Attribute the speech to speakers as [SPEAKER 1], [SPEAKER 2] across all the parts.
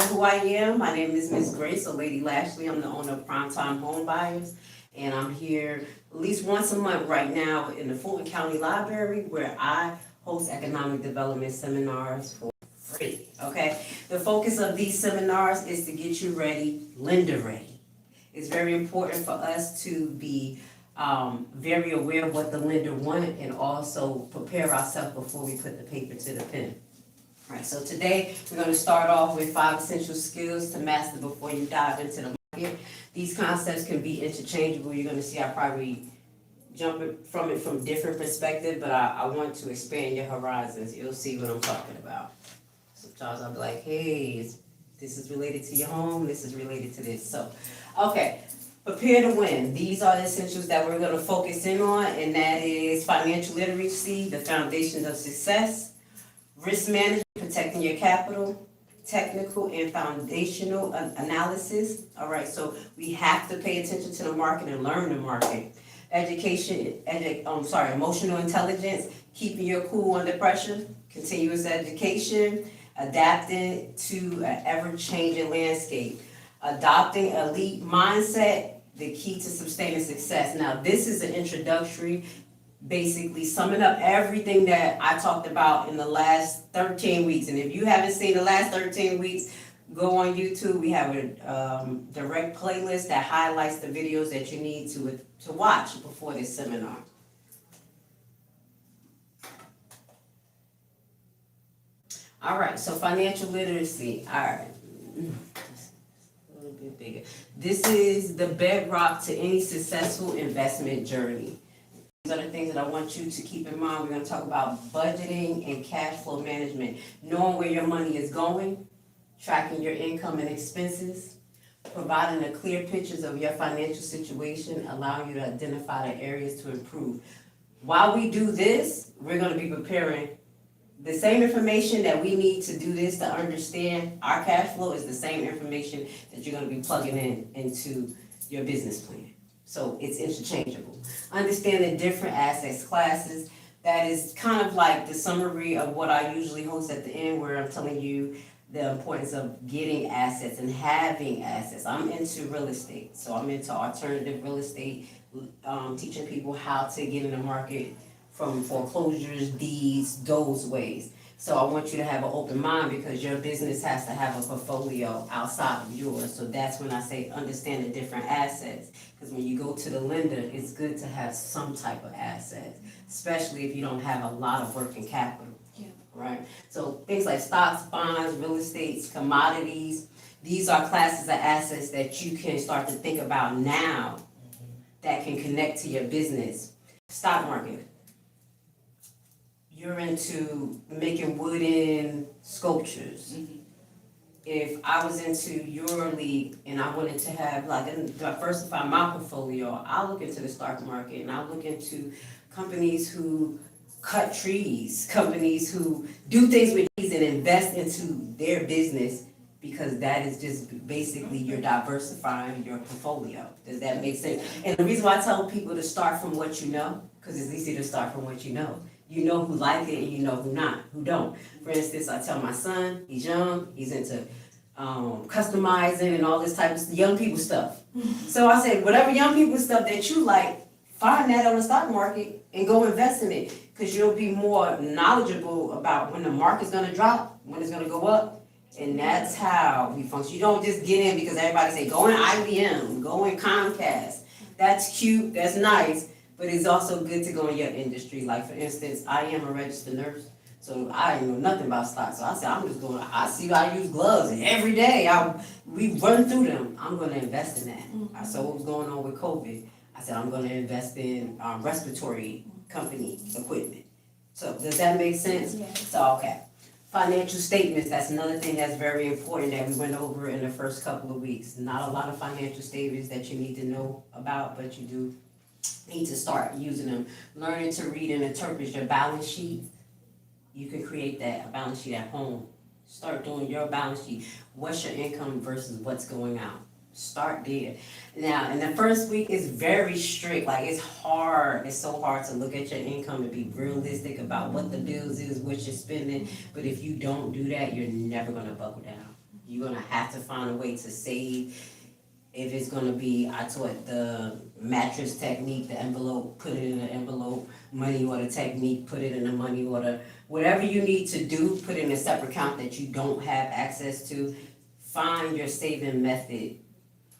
[SPEAKER 1] who I am. My name is Miss Grace, or Lady Lashley. I'm the owner of Prime Time Homebuyers, and I'm here at least once a month right now in the Fulton County Library, where I host economic development seminars for free. Okay, the focus of these seminars is to get you ready, lender ready. It's very important for us to be very aware of what the lender wants and also prepare ourselves before we put the paper to the pen. All right, so today we're going to start off with 5 essential skills to master before you dive into the market. These concepts can be interchangeable. You're going to see I probably jump from it from different perspectives, but I want to expand your horizons. You'll see what I'm talking about. Sometimes I'll be like, hey, this is related to your home, this is related to this. So, okay, prepare to win. These are the essentials that we're going to focus in on, and that is financial literacy, the foundations of success, risk management, protecting your capital, technical and foundational analysis. All right, so we have to pay attention to the market and learn the market. Emotional intelligence, keeping your cool under pressure, continuous education, adapting to an ever-changing landscape, adopting elite mindset, the key to sustaining success. Now, this is an introductory, basically summing up everything that I talked about in the last 13 weeks. And if you haven't seen the last 13 weeks, go on YouTube. We have a direct playlist that highlights the videos that you need to watch before this seminar. All right, so financial literacy. All right. A little bit bigger. This is the bedrock to any successful investment journey. These are the things that I want you to keep in mind. We're going to talk about budgeting and cash flow management, knowing where your money is going, tracking your income and expenses, providing a clear pictures of your financial situation, allowing you to identify the areas to improve. While we do this, we're going to be preparing the same information that we need to do this to understand our cash flow is the same information that you're going to be plugging into your business plan. So it's interchangeable. Understanding different assets classes, that is kind of like the summary of what I usually host at the end, where I'm telling you the importance of getting assets and having assets. I'm into real estate, so I'm into alternative real estate, teaching people how to get in the market from foreclosures, deeds, those ways. So I want you to have an open mind because your business has to have a portfolio outside of yours. So that's when I say understand the different assets. Because when you go to the lender, it's good to have some type of assets, especially if you don't have a lot of working capital. Yeah. Right? So things like stocks, bonds, real estates, commodities, these are classes of assets that you can start to think about now that can connect to your business. Stock market. You're into making wooden sculptures. Mm-hmm. If I was into your league and I wanted to have, diversify my portfolio, I'll look into the stock market and I'll look into companies who cut trees, companies who do things with trees and invest into their business, because that is just basically you're diversifying your portfolio. Does that make sense? And the reason why I tell people to start from what you know, because it's easy to start from what you know. You know who like it and you know who don't. For instance, I tell my son, he's young, he's into customizing and all this type of young people stuff. So I said, whatever young people stuff that you like, find that on the stock market and go invest in it, because you'll be more knowledgeable about when the market's going to drop, when it's going to go up, and that's how we function. You don't just get in because everybody say, go in IBM, go in Comcast. That's cute, that's nice. But it's also good to go in your industry. Like, for instance, I am a registered nurse, so I know nothing about stocks. So I said, I'm just going, I use gloves every day. We run through them. I'm going to invest in that. Mm-hmm. I saw what was going on with COVID. I said, I'm going to invest in respiratory company equipment. So does that make sense? Yeah. So, okay. Financial statements, that's another thing that's very important that we went over in the first couple of weeks. Not a lot of financial statements that you need to know about, but you do need to start using them. Learning to read and interpret your balance sheet. You can create that, a balance sheet at home. Start doing your balance sheet. What's your income versus what's going out? Start there. Now, in the first week, it's very strict. Like, it's hard. It's so hard to look at your income and be realistic about what the bills is, what you're spending. But if you don't do that, you're never going to buckle down. You're gonna have to find a way to save. If it's gonna be, I taught the mattress technique, the envelope, put it in an envelope, money order technique, put it in a money order. Whatever you need to do, put in a separate account that you don't have access to. Find your saving method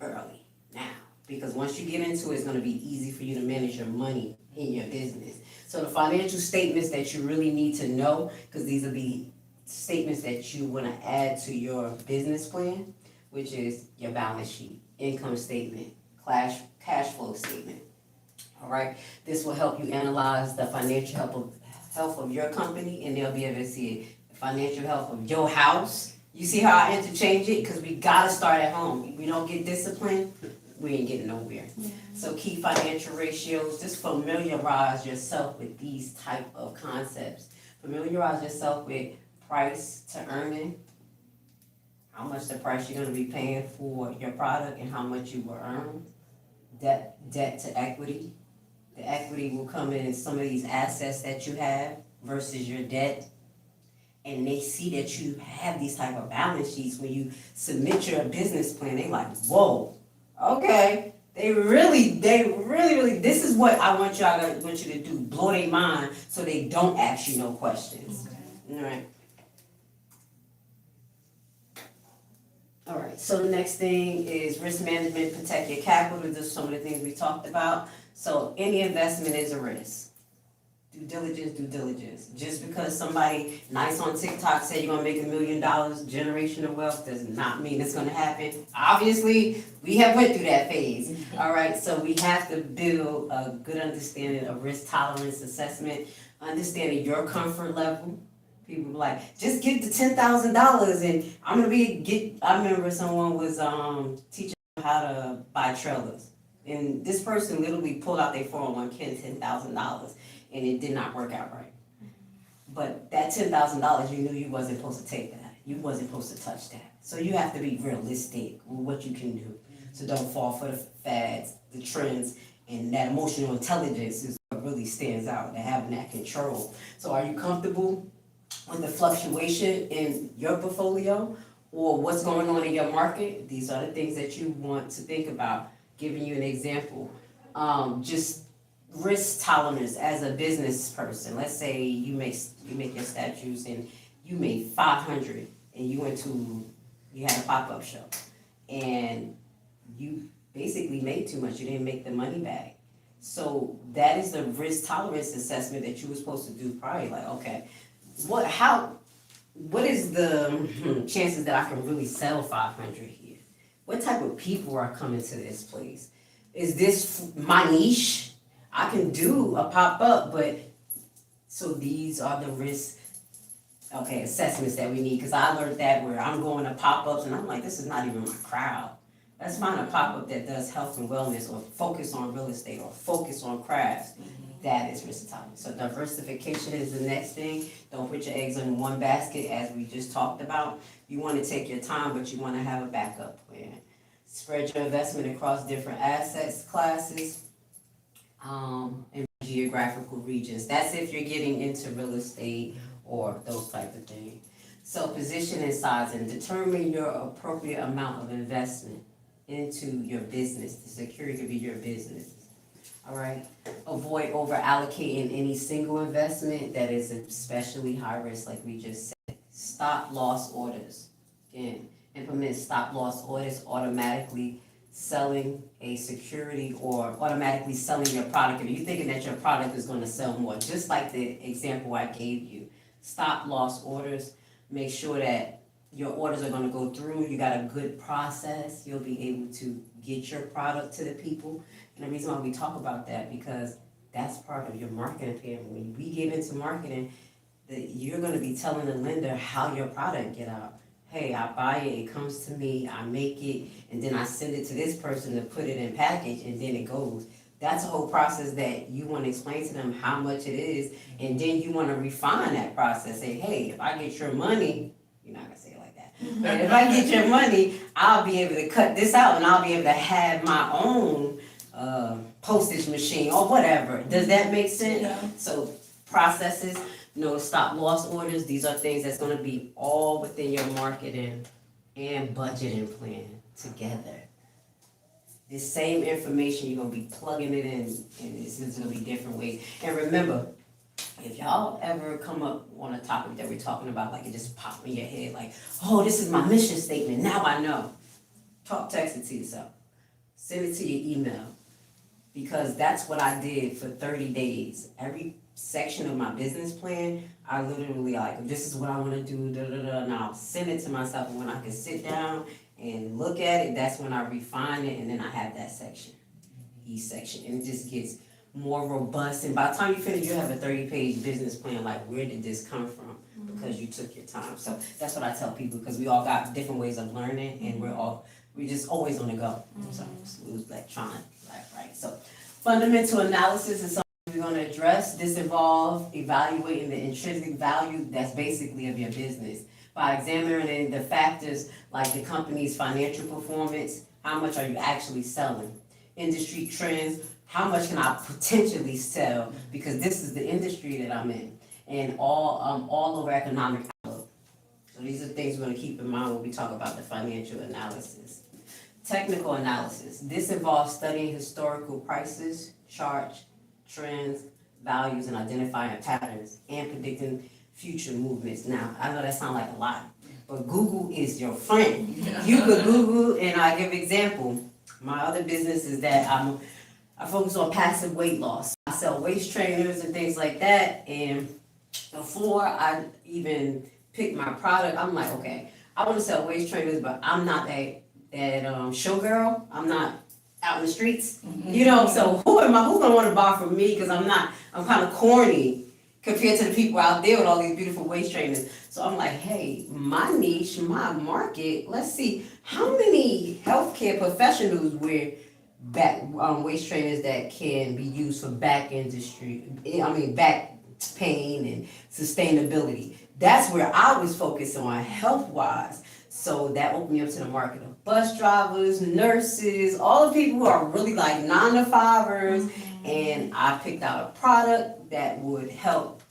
[SPEAKER 1] early, now. Because once you get into it, it's gonna be easy for you to manage your money in your business. So the financial statements that you really need to know, because these will be statements that you wanna add to your business plan, which is your balance sheet, income statement, cash flow statement. All right, this will help you analyze the financial health of your company, and they'll be able to see it. The financial health of your house. You see how I interchange it? Because we gotta start at home. If we don't get disciplined, we ain't getting nowhere. Yeah. So key financial ratios, just familiarize yourself with these type of concepts. Familiarize yourself with price to earning, how much the price you're gonna be paying for your product and how much you will earn. Debt to equity. The equity will come in some of these assets that you have versus your debt. And they see that you have these type of balance sheets when you submit your business plan. They like, whoa, okay. They really, this is what I want you to do. Blow their mind so they don't ask you no questions. Okay. All right. All right, so the next thing is risk management, protect your capital. These are some of the things we talked about. So any investment is a risk. Due diligence. Just because somebody nice on TikTok said you're gonna make $1 million, generational wealth, does not mean it's gonna happen. Obviously, we have went through that phase. All right, so we have to build a good understanding of risk tolerance assessment, understanding your comfort level. People were like, just get the $10,000 and I'm gonna I remember someone was teaching how to buy trailers. And this person literally pulled out their 401k $10,000 and it did not work out right. But that $10,000, you knew you wasn't supposed to take that. You wasn't supposed to touch that. So you have to be realistic with what you can do. So don't fall for the fads, the trends, and that emotional intelligence is what really stands out, and having that control. So are you comfortable with the fluctuation in your portfolio or what's going on in your market? These are the things that you want to think about. Giving you an example, just risk tolerance as a business person. Let's say you make your statutes and you made 500 and you had a pop-up show and you basically made too much. You didn't make the money back. So that is the risk tolerance assessment that you were supposed to do prior. Like, okay, what is the chances that I can really sell 500 here? What type of people are coming to this place? Is this my niche? I can do a pop-up, but so these are the risk assessments that we need, because I learned that where I'm going to pop-ups and I'm like, this is not even my crowd. Let's find a pop-up that does health and wellness or focus on real estate or focus on crafts. That is risk tolerance. So diversification is the next thing. Don't put your eggs in one basket, as we just talked about. You want to take your time, but you want to have a backup plan. Spread your investment across different assets classes and geographical regions. That's if you're getting into real estate or those type of things. So position and size, and determine your appropriate amount of investment into your business. The security could be your business. All right. Avoid over allocating any single investment that is especially high risk, like we just said. Stop loss orders. Again, implement stop loss orders, automatically selling a security or automatically selling your product. If you're thinking that your product is going to sell more, just like the example I gave you, stop loss orders. Make sure that your orders are going to go through. You got a good process. You'll be able to get your product to the people. And the reason why we talk about that, because that's part of your marketing plan. When we get into marketing, you're going to be telling the lender how your product get out. Hey, I buy it, it comes to me, I make it, and then I send it to this person to put it in package, and then it goes. That's a whole process that you want to explain to them how much it is, and then you want to refine that process. Say, hey, if I get your money, you're not going to say it like that, but if I get your money, I'll be able to cut this out, and I'll be able to have my own postage machine or whatever. Does that make sense? Yeah. So processes, stop loss orders. These are things that's going to be all within your marketing and budgeting plan together. This same information, you're gonna be plugging it in, and it's gonna be different ways. And remember, if y'all ever come up on a topic that we're talking about, like it just popped in your head, like, oh, this is my mission statement, now I know. Text it to yourself. Send it to your email. Because that's what I did for 30 days. Every section of my business plan, I literally like, this is what I wanna do, and I'll send it to myself. And when I can sit down and look at it, that's when I refine it, and then I have that section, each section. And it just gets more robust. And by the time you finish, you have a 30-page business plan, like where did this come from? Because you took your time. So that's what I tell people, because we all got different ways of learning, and we're just always on the go. So lose electronic life, right? So fundamental analysis is something we're going to address. This involves evaluating the intrinsic value that's basically of your business by examining the factors like the company's financial performance, how much are you actually selling, industry trends, how much can I potentially sell, because this is the industry that I'm in, and all over economic outlook. So these are things we're going to keep in mind when we talk about the financial analysis. Technical analysis. This involves studying historical prices, charts, trends, values, and identifying patterns and predicting future movements. Now, I know that sounds like a lot, but Google is your friend. You could Google, and I give example. My other business is that I focus on passive weight loss. I sell waist trainers and things like that, and before I even pick my product, I'm like, okay, I want to sell waist trainers, but I'm not that showgirl. I'm not out in the streets, so who's gonna want to buy from me? Because I'm kind of corny compared to the people out there with all these beautiful waist trainers. So I'm like, hey, my niche, my market, let's see, how many healthcare professionals wear waist trainers that can be used for back pain and sustainability. That's where I was focused on health-wise. So that opened me up to the market of bus drivers, nurses, all the people who are really like 9-to-5ers. And I picked out a product that would help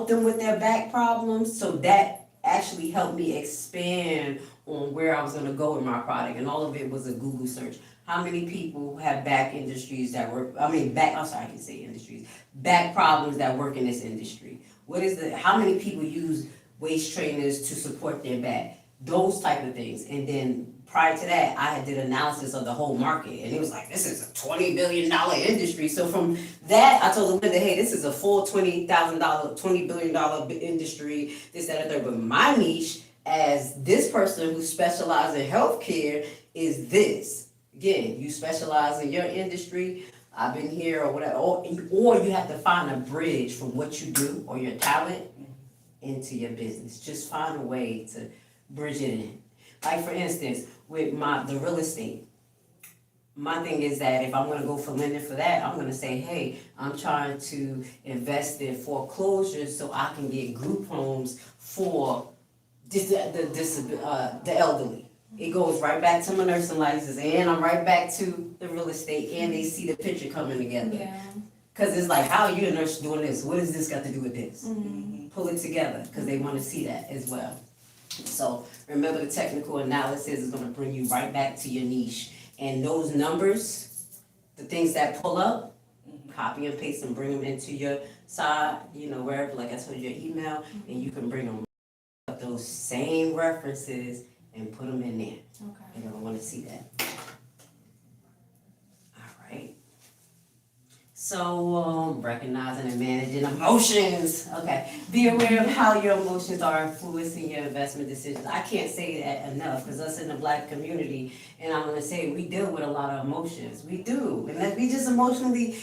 [SPEAKER 1] them with their back problems. So that actually helped me expand on where I was going to go with my product. And all of it was a Google search. How many people have back problems that work in this industry? How many people use waist trainers to support their back? Those type of things. And then prior to that, I did analysis of the whole market, and it was like, this is a $20 billion industry. So from that, I told Linda, hey, this is a full $20 billion industry, this, that, and third. But my niche, as this person who specializes in healthcare, is this. Again, you specialize in your industry, I've been here or whatever, or you have to find a bridge from what you do or your talent into your business. Just find a way to bridge it in. Like for instance, with the real estate, my thing is that if I'm gonna go for lending for that, I'm gonna say, hey, I'm trying to invest in foreclosures so I can get group homes for the elderly. It goes right back to my nursing license, and I'm right back to the real estate, and they see the picture coming together. Yeah. Cause it's like, how are you a nurse doing this? What does this got to do with this? Pull it together, cause they want to see that as well. So remember, the technical analysis is going to bring you right back to your niche, and those numbers, the things that pull up, copy and paste and bring them into your side, wherever, like I told you, your email, and you can bring them up those same references and put them in there. Okay. You're going to want to see that. All right. So, recognizing and managing emotions. Okay. Be aware of how your emotions are influencing your investment decisions. I can't say that enough, because us in the Black community, and I'm going to say, we deal with a lot of emotions. We do. And that we just emotionally,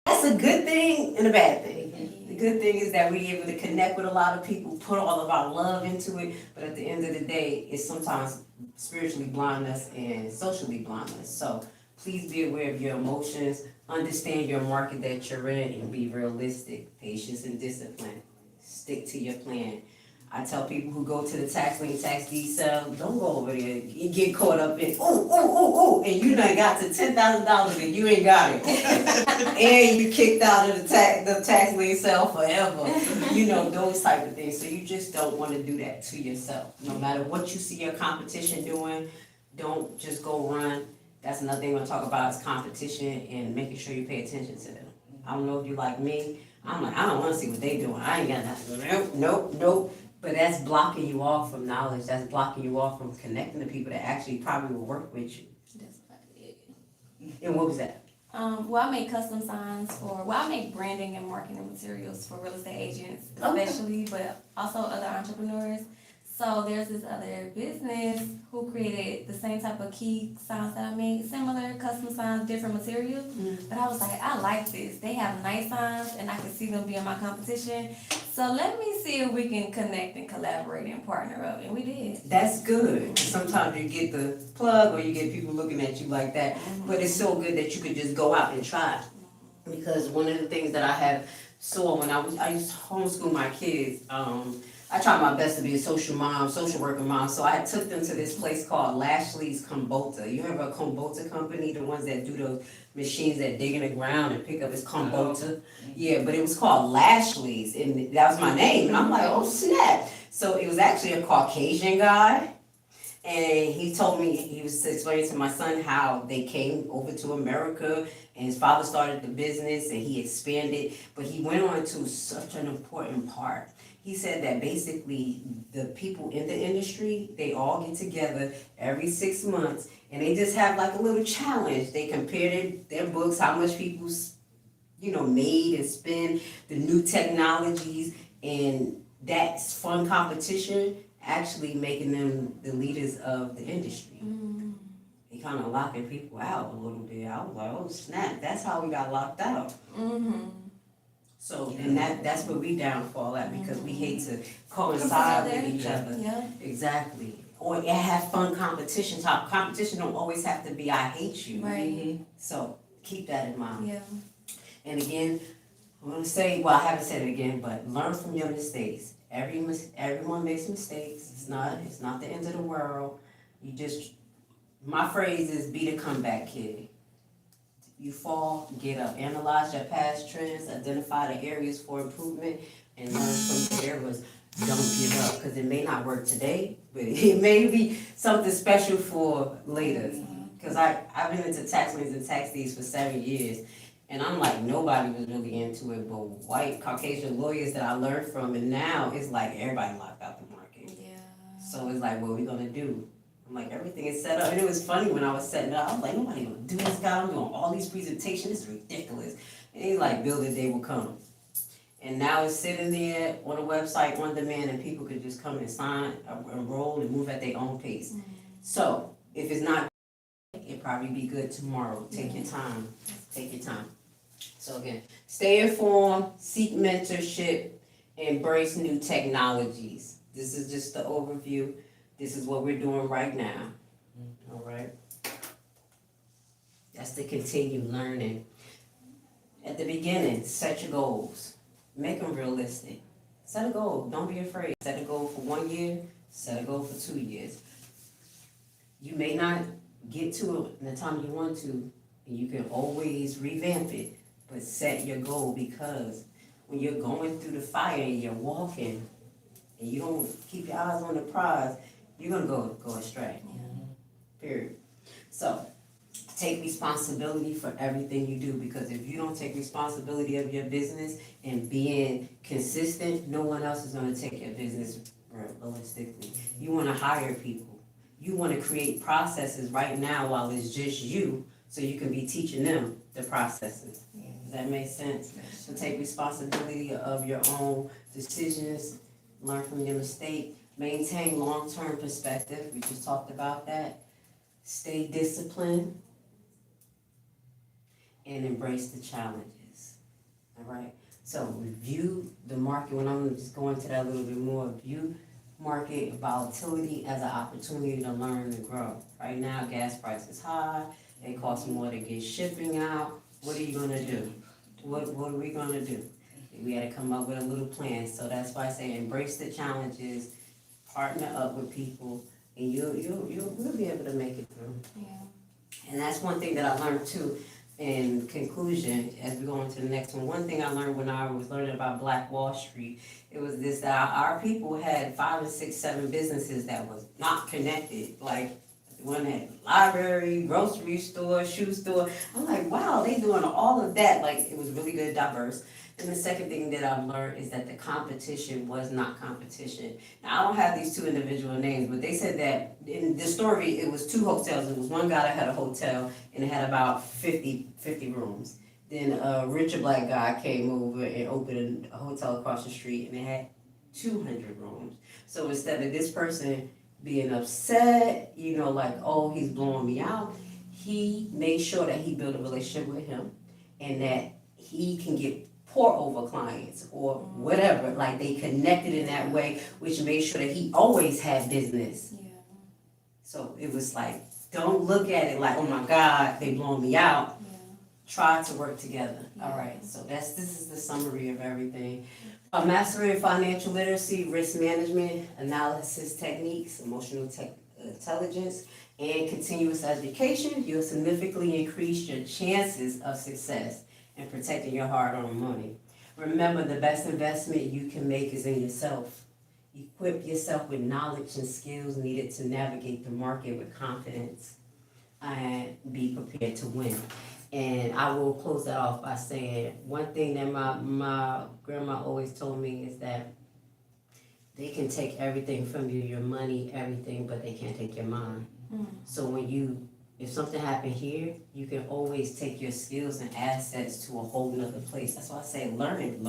[SPEAKER 1] that's a good thing and a bad thing. The good thing is that we're able to connect with a lot of people, put all of our love into it, but at the end of the day, it sometimes spiritually blind us and socially blind us. So please be aware of your emotions, understand your market that you're in, and be realistic. Patience and discipline. Stick to your plan. I tell people who go to the tax lien, tax deed sale, don't go over there and get caught up in, and and you done got to $10,000 and you ain't got it. And you kicked out of the tax lien sale forever. Those type of things. So you just don't want to do that to yourself. No matter what you see your competition doing, don't just go run. That's another thing we're gonna talk about is competition and making sure you pay attention to them. I don't know if you like me. I'm like, I don't want to see what they doing. I ain't got nothing. Nope. But that's blocking you off from knowledge. That's blocking you off from connecting to people that actually probably will work with you.
[SPEAKER 2] That's about it.
[SPEAKER 1] And what was that?
[SPEAKER 2] I make custom signs I make branding and marketing materials for real estate agents, especially, but also other entrepreneurs. So there's this other business who created the same type of key signs that I made, similar custom signs, different materials. But I was like, I like this. They have nice signs, and I can see them being my competition. So let me see if we can connect and collaborate and partner up, and we did.
[SPEAKER 1] That's good. Sometimes you get the plug or you get people looking at you like that, but it's so good that you could just go out and try. Because one of the things that I saw when I used to homeschool my kids, I tried my best to be a social worker mom, so I took them to this place called Lashley's Kumbota. You remember a Kumbota company, the ones that do those machines that dig in the ground and pick up, it's Kumbota? Yeah, but it was called Lashley's, and that was my name, and I'm like, oh snap. So it was actually a Caucasian guy, and he told me, he was explaining to my son how they came over to America, and his father started the business, and he expanded, but he went on to such an important part. He said that basically the people in the industry, they all get together every 6 months and they just have like a little challenge. They compare their books, how much people, made and spend, the new technologies, and that's fun competition actually making them the leaders of the industry. They kind of locking people out a little bit. I was like, oh snap, that's how we got locked out. So, and that's where we downfall at, because we hate to coincide with each other.
[SPEAKER 2] Yeah.
[SPEAKER 1] Exactly. Or have fun competition. Competition don't always have to be I hate you.
[SPEAKER 2] Right.
[SPEAKER 1] So keep that in mind.
[SPEAKER 2] Yeah.
[SPEAKER 1] And again, I'm gonna say, well, I haven't said it again, but learn from your mistakes. Everyone makes mistakes. It's not the end of the world. My phrase is be the comeback kid. You fall, get up, analyze your past trends, identify the areas for improvement, and learn from the errors. Don't give up, because it may not work today, but it may be something special for later. Because I've been into tax liens and tax deeds for 7 years, and I'm like, nobody was really into it, but white Caucasian lawyers that I learned from, and now it's like everybody locked out the market.
[SPEAKER 2] Yeah.
[SPEAKER 1] So it's like, what are we gonna do? I'm like, everything is set up. And it was funny when I was setting it up. I was like, nobody gonna do this, guy. I'm doing all these presentations. It's ridiculous. And he's like, build a day will come. And now it's sitting there on a website on demand, and people could just come and sign, enroll, and move at their own pace. So if it's not, it'll probably be good tomorrow. Take your time. Take your time. So again, stay informed, seek mentorship, embrace new technologies. This is just the overview. This is what we're doing right now. All right? That's to continue learning. At the beginning, set your goals. Make them realistic. Set a goal. Don't be afraid. Set a goal for 1 year. Set a goal for 2 years. You may not get to it in the time you want to, and you can always revamp it, but set your goal, because when you're going through the fire and you're walking and you don't keep your eyes on the prize, you're gonna go astray. Period. So take responsibility for everything you do, because if you don't take responsibility of your business and being consistent, no one else is gonna take your business realistically. You wanna hire people. You wanna create processes right now while it's just you, so you can be teaching them the processes. Does that make sense? So take responsibility of your own decisions, learn from your mistake, maintain long-term perspective. We just talked about that. Stay disciplined and embrace the challenges. All right? So view the market, when I'm just going to that a little bit more, view market volatility as an opportunity to learn and grow. Right now, gas price is high. It costs more to get shipping out. What are you gonna do? What are we gonna do? We had to come up with a little plan. So that's why I say embrace the challenges, partner up with people, and we'll be able to make it through.
[SPEAKER 2] Yeah.
[SPEAKER 1] And that's one thing that I learned too. In conclusion, as we go into the next one thing I learned when I was learning about Black Wall Street, it was this, that our people had 5 and 6, 7 businesses that was not connected. Like, one had library, grocery store, shoe store. I'm like, wow, they doing all of that. Like, it was really good, diverse. And the second thing that I've learned is that the competition was not competition. Now, I don't have these 2 individual names, but they said that in the story, it was 2 hotels. It was one guy that had a hotel, and it had about 50 rooms. Then a richer black guy came over and opened a hotel across the street, and it had 200 rooms. So instead of this person being upset, like, oh, he's blowing me out, he made sure that he built a relationship with him and that he can get pour over clients or whatever. Like, they connected in that way, which made sure that he always had business.
[SPEAKER 2] Yeah.
[SPEAKER 1] So it was like, don't look at it like, oh my God, they blowing me out.
[SPEAKER 2] Yeah.
[SPEAKER 1] Try to work together.
[SPEAKER 2] Yeah.
[SPEAKER 1] All right, so this is the summary of everything. Mastering financial literacy, risk management, analysis techniques, emotional intelligence, and continuous education, you'll significantly increase your chances of success in protecting your hard-earned money. Remember, the best investment you can make is in yourself. Equip yourself with knowledge and skills needed to navigate the market with confidence and be prepared to win. And I will close that off by saying one thing that my grandma always told me is that they can take everything from you, your money, everything, but they can't take your mind. So if something happened here, you can always take your skills and assets to a whole nother place. That's why I say learn.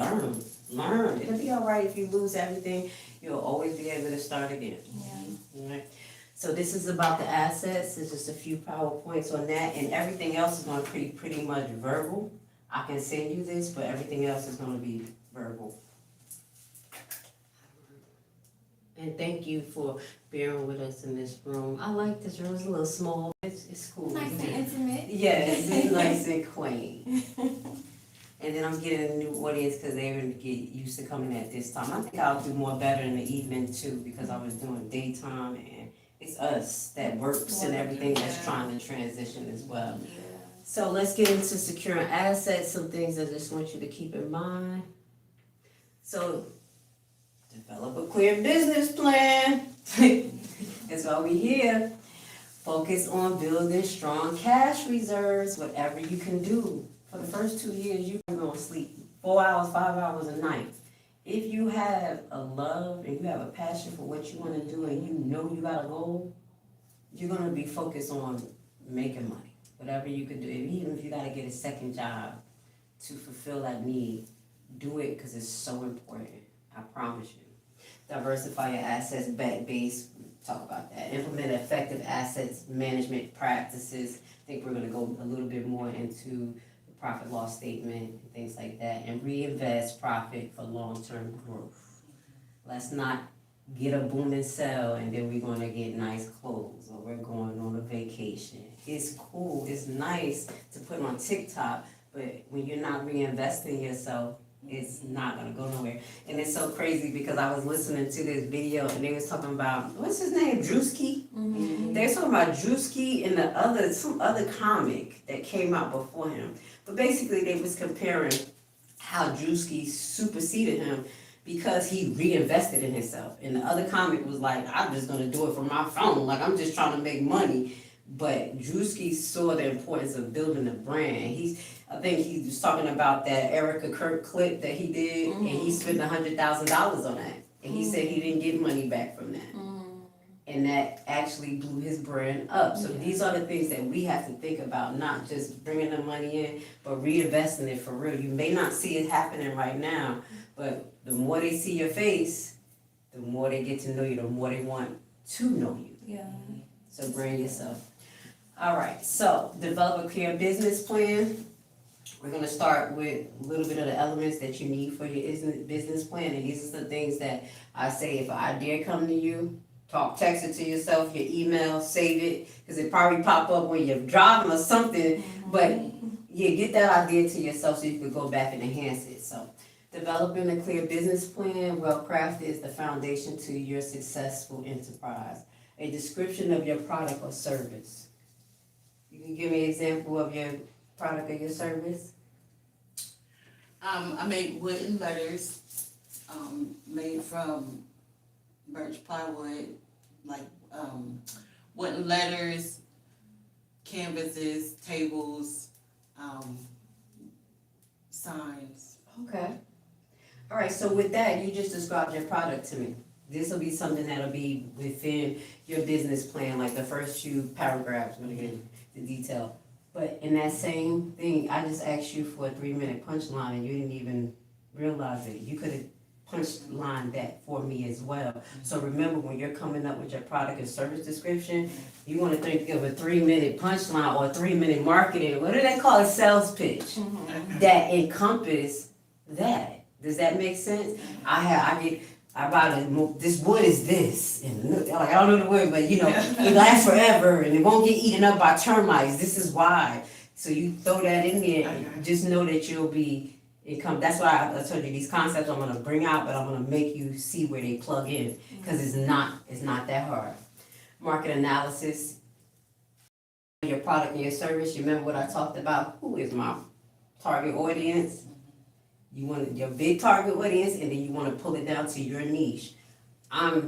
[SPEAKER 1] It'll be all right if you lose everything. You'll always be able to start again.
[SPEAKER 2] Yeah.
[SPEAKER 1] All right. So this is about the assets. There's just a few PowerPoints on that, and everything else is going to be pretty much verbal. I can send you this, but everything else is going to be verbal. And thank you for bearing with us in this room. I like this room. It's a little small. It's cool.
[SPEAKER 2] Nice and intimate.
[SPEAKER 1] Yes, it's nice and quaint. And then I'm getting a new audience because they're going to get used to coming at this time. I think I'll do more better in the evening too, because I was doing daytime, and it's us that works and everything that's trying to transition as well.
[SPEAKER 2] Yeah.
[SPEAKER 1] So let's get into securing assets, some things I just want you to keep in mind. So develop a clear business plan. That's why we're here. Focus on building strong cash reserves, whatever you can do. For the first 2 years, you're going to sleep 4 hours, 5 hours a night. If you have a love and you have a passion for what you want to do and you know you got a goal, you're going to be focused on making money. Whatever you can do. Even if you got to get a second job to fulfill that need, do it because it's so important. I promise you. Diversify your assets, base, talk about that. Implement effective assets management practices. I think we're going to go a little bit more into the profit loss statement and things like that. And reinvest profit for long-term growth. Let's not get a boom and sell and then we're going to get nice clothes or we're going on a vacation. It's cool, it's nice to put on TikTok, but when you're not reinvesting yourself, it's not gonna go nowhere. And it's so crazy because I was listening to this video and they was talking about, what's his name, Drewski?
[SPEAKER 2] Mm-hmm.
[SPEAKER 1] They was talking about Drewski and some other comic that came out before him. But basically they was comparing how Drewski superseded him because he reinvested in himself. And the other comic was like, I'm just gonna do it from my phone, like I'm just trying to make money. But Drewski saw the importance of building a brand. I think he was talking about that Erica Kirk clip that he did, and he spent $100,000 on that. And he said he didn't get money back from that. And that actually blew his brand up. So these are the things that we have to think about, not just bringing the money in, but reinvesting it for real. You may not see it happening right now, but the more they see your face, the more they get to know you, the more they want to know you.
[SPEAKER 2] Yeah.
[SPEAKER 1] So brand yourself. All right, so develop a clear business plan. We're gonna start with a little bit of the elements that you need for your business plan, and these are the things that I say if an idea come to you, text it to yourself, your email, save it, because it probably pop up when you're driving or something, but yeah, get that idea to yourself so you can go back and enhance it. So developing a clear business plan, well crafted, is the foundation to your successful enterprise. A description of your product or service. You can give me an example of your product or your service?
[SPEAKER 3] I make wooden letters, made from birch plywood, like, wooden letters, canvases, tables, signs.
[SPEAKER 1] Okay. All right, so with that, you just described your product to me. This will be something that'll be within your business plan, like the first few paragraphs, when again, the detail. But in that same thing, I just asked you for a 3-minute punchline and you didn't even realize it. You could have punchlined that for me as well. So remember, when you're coming up with your product and service description, you want to think of a 3-minute punchline or a 3-minute marketing, what do they call it, sales pitch, that encompass that. Does that make sense? I buy this wood is this, and like I don't know the word, but it lasts forever and it won't get eaten up by termites. This is why. So you throw that in there, and just know that you'll be income. That's why I told you these concepts I'm gonna bring out, but I'm gonna make you see where they plug in, because it's not that hard. Market analysis, your product and your service. You remember what I talked about? Who is my target audience? You want your big target audience, and then you want to pull it down to your niche. I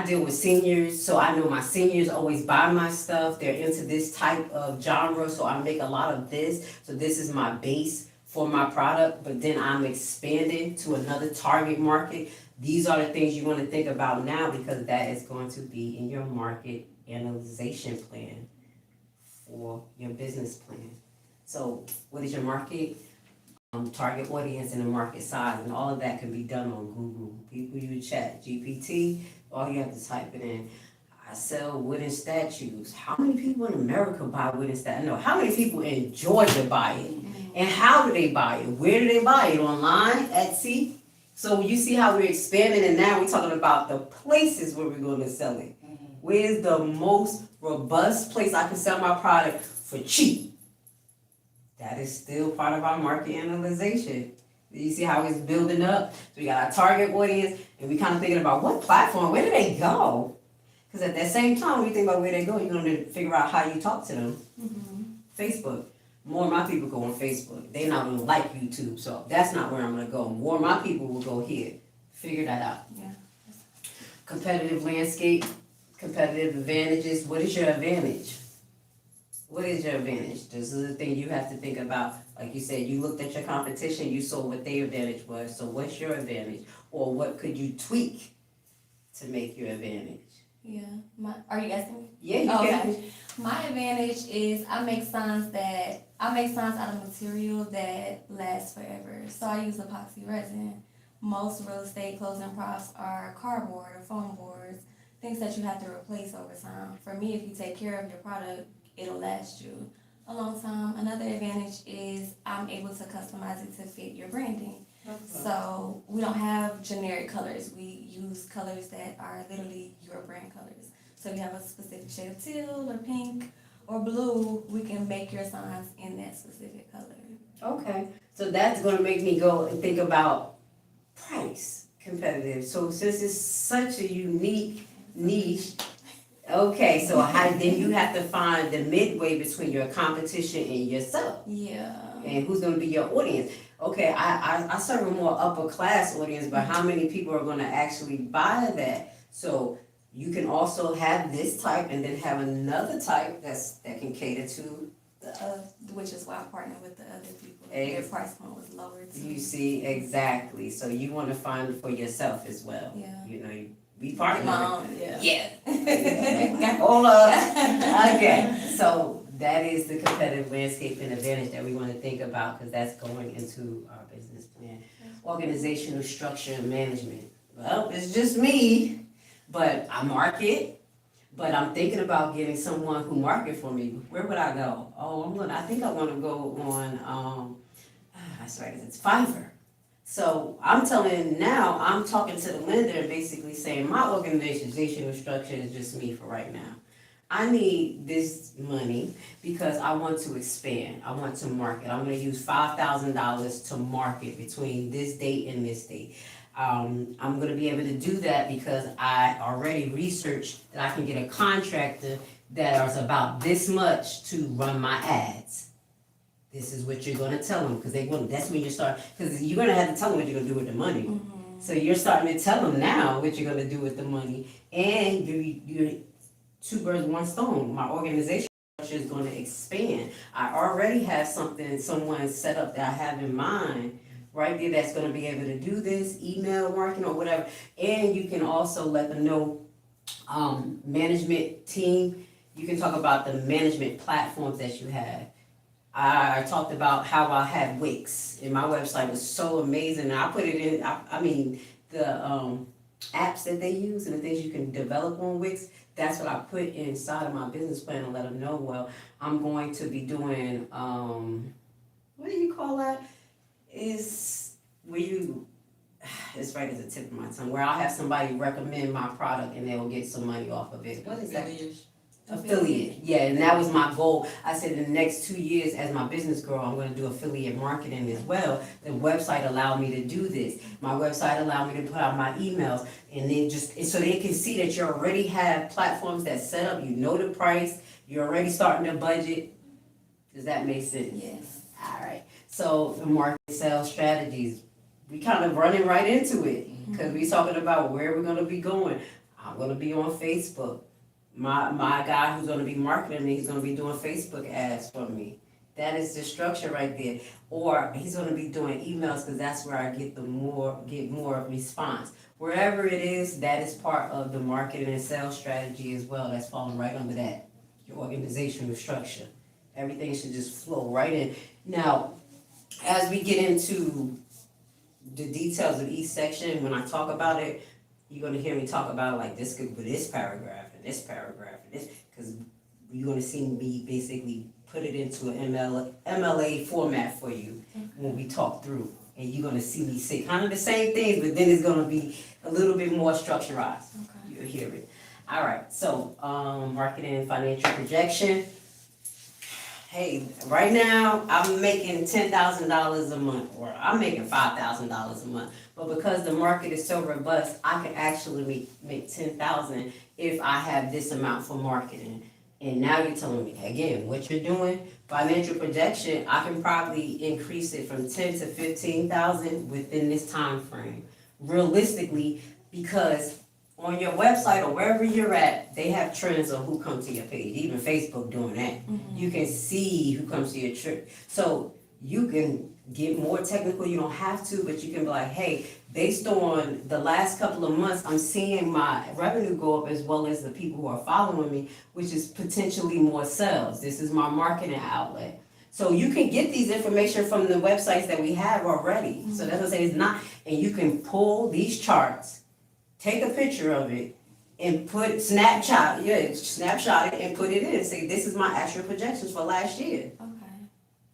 [SPEAKER 1] deal with seniors, so I know my seniors always buy my stuff. They're into this type of genre, so I make a lot of this. So this is my base for my product, but then I'm expanding to another target market. These are the things you want to think about now, because that is going to be in your market analyzation plan for your business plan. So what is your market? Target audience and the market size, and all of that can be done on Google. People use Chat GPT, all you have to type it in. I sell wooden statues. How many people in America buy wooden statues? No, how many people in Georgia buy it? And how do they buy it? Where do they buy it? Online, Etsy? So you see how we're expanding, and now we're talking about the places where we're going to sell it. Where's the most robust place I can sell my product for cheap? That is still part of our market analyzation. You see how it's building up? So we got our target audience, and we kind of thinking about what platform, where do they go? Because at that same time, when you think about where they go, you're going to figure out how you talk to them. Facebook. More of my people go on Facebook. They're not going to like YouTube, so that's not where I'm going to go. More of my people will go here. Figure that out.
[SPEAKER 2] Yeah.
[SPEAKER 1] Competitive landscape, competitive advantages. What is your advantage? What is your advantage? This is the thing you have to think about. Like you said, you looked at your competition, you saw what their advantage was. So what's your advantage? Or what could you tweak to make your advantage?
[SPEAKER 2] Yeah. Are you asking me?
[SPEAKER 1] Yeah, you can.
[SPEAKER 2] Okay. My advantage is I make signs out of material that lasts forever. So I use epoxy resin. Most real estate closing props are cardboard or foam boards, things that you have to replace over time. For me, if you take care of your product, it'll last you a long time. Another advantage is I'm able to customize it to fit your branding. So we don't have generic colors. We use colors that are literally your brand colors. So if you have a specific shade of teal or pink or blue, we can make your signs in that specific color.
[SPEAKER 1] Okay, so that's going to make me go and think about price competitive. So since it's such a unique niche, okay, so then you have to find the midway between your competition and yourself.
[SPEAKER 2] Yeah.
[SPEAKER 1] And who's going to be your audience? Okay, I serve a more upper class audience, but how many people are going to actually buy that? So you can also have this type and then have another type that can cater to
[SPEAKER 2] Which is why I partnered with the other people.
[SPEAKER 1] Ex-
[SPEAKER 2] Their price point was lower too.
[SPEAKER 1] You see, exactly. So you want to find for yourself as well.
[SPEAKER 2] Yeah.
[SPEAKER 1] You know, we partner.
[SPEAKER 2] Mom, yeah.
[SPEAKER 1] Hold up. Okay, so that is the competitive landscape and advantage that we want to think about, because that's going into our business plan. Organizational structure and management. Well, it's just me, but I market. But I'm thinking about getting someone who market for me. Where would I go? I think I want to go on, that's right, it's Fiverr. So I'm talking to the lender and basically saying my organizational structure is just me for right now. I need this money because I want to expand. I want to market. I'm going to use $5,000 to market between this date and this date. I'm going to be able to do that because I already researched that I can get a contractor that is about this much to run my ads. This is what you're gonna tell them, because that's when you start, because you're gonna have to tell them what you're gonna do with the money.
[SPEAKER 2] Mm-hmm.
[SPEAKER 1] So you're starting to tell them now what you're gonna do with the money, and you're two birds, one stone. My organization is gonna expand. I already have someone set up that I have in mind right there that's gonna be able to do this, email marketing or whatever. And you can also let them know, management team, you can talk about the management platforms that you have. I talked about how I had Wix, and my website was so amazing. And I put it in, I mean, the apps that they use and the things you can develop on Wix, that's what I put inside of my business plan and let them know, well, I'm going to be doing, what do you call that? Is where you, it's right at the tip of my tongue, where I'll have somebody recommend my product and they'll get some money off of it. What is that? Affiliate, yeah, and that was my goal. I said in the next 2 years, as my business grow, I'm gonna do affiliate marketing as well. The website allowed me to do this. My website allowed me to put out my emails, and then so they can see that you already have platforms that set up, you know the price, you're already starting to budget. Does that make sense?
[SPEAKER 2] Yes.
[SPEAKER 1] Alright, so the market sales strategies, we kind of running right into it, because we talking about where we're gonna be going. I'm gonna be on Facebook. My guy who's gonna be marketing me, he's gonna be doing Facebook ads for me. That is the structure right there. Or he's gonna be doing emails, because that's where I get more response. Wherever it is, that is part of the marketing and sales strategy as well. That's falling right under that, your organizational structure. Everything should just flow right in. Now, as we get into the details of each section, when I talk about it, you're gonna hear me talk about like this could be this paragraph and this paragraph and this, because you're gonna see me basically put it into an MLA format for you when we talk through. And you're gonna see me say kind of the same things, but then it's gonna be a little bit more structurized.
[SPEAKER 2] Okay.
[SPEAKER 1] You'll hear it. All right, so marketing and financial projection. Hey, right now, I'm making $10,000 a month, or I'm making $5,000 a month. But because the market is so robust, I can actually make $10,000 if I have this amount for marketing. And now you're telling me, again, what you're doing, financial projection, I can probably increase it from 10 to 15,000 within this time frame. Realistically, because on your website or wherever you're at, they have trends on who comes to your page. Even Facebook doing that. You can see who comes to your trip. So you can get more technical. You don't have to, but you can be like, hey, based on the last couple of months, I'm seeing my revenue go up as well as the people who are following me, which is potentially more sales. This is my marketing outlet. So you can get these information from the websites that we have already. So that's what I'm saying, it's not, and you can pull these charts, take a picture of it, and snapshot it and put it in. Say, this is my actual projections for last year.
[SPEAKER 2] Okay.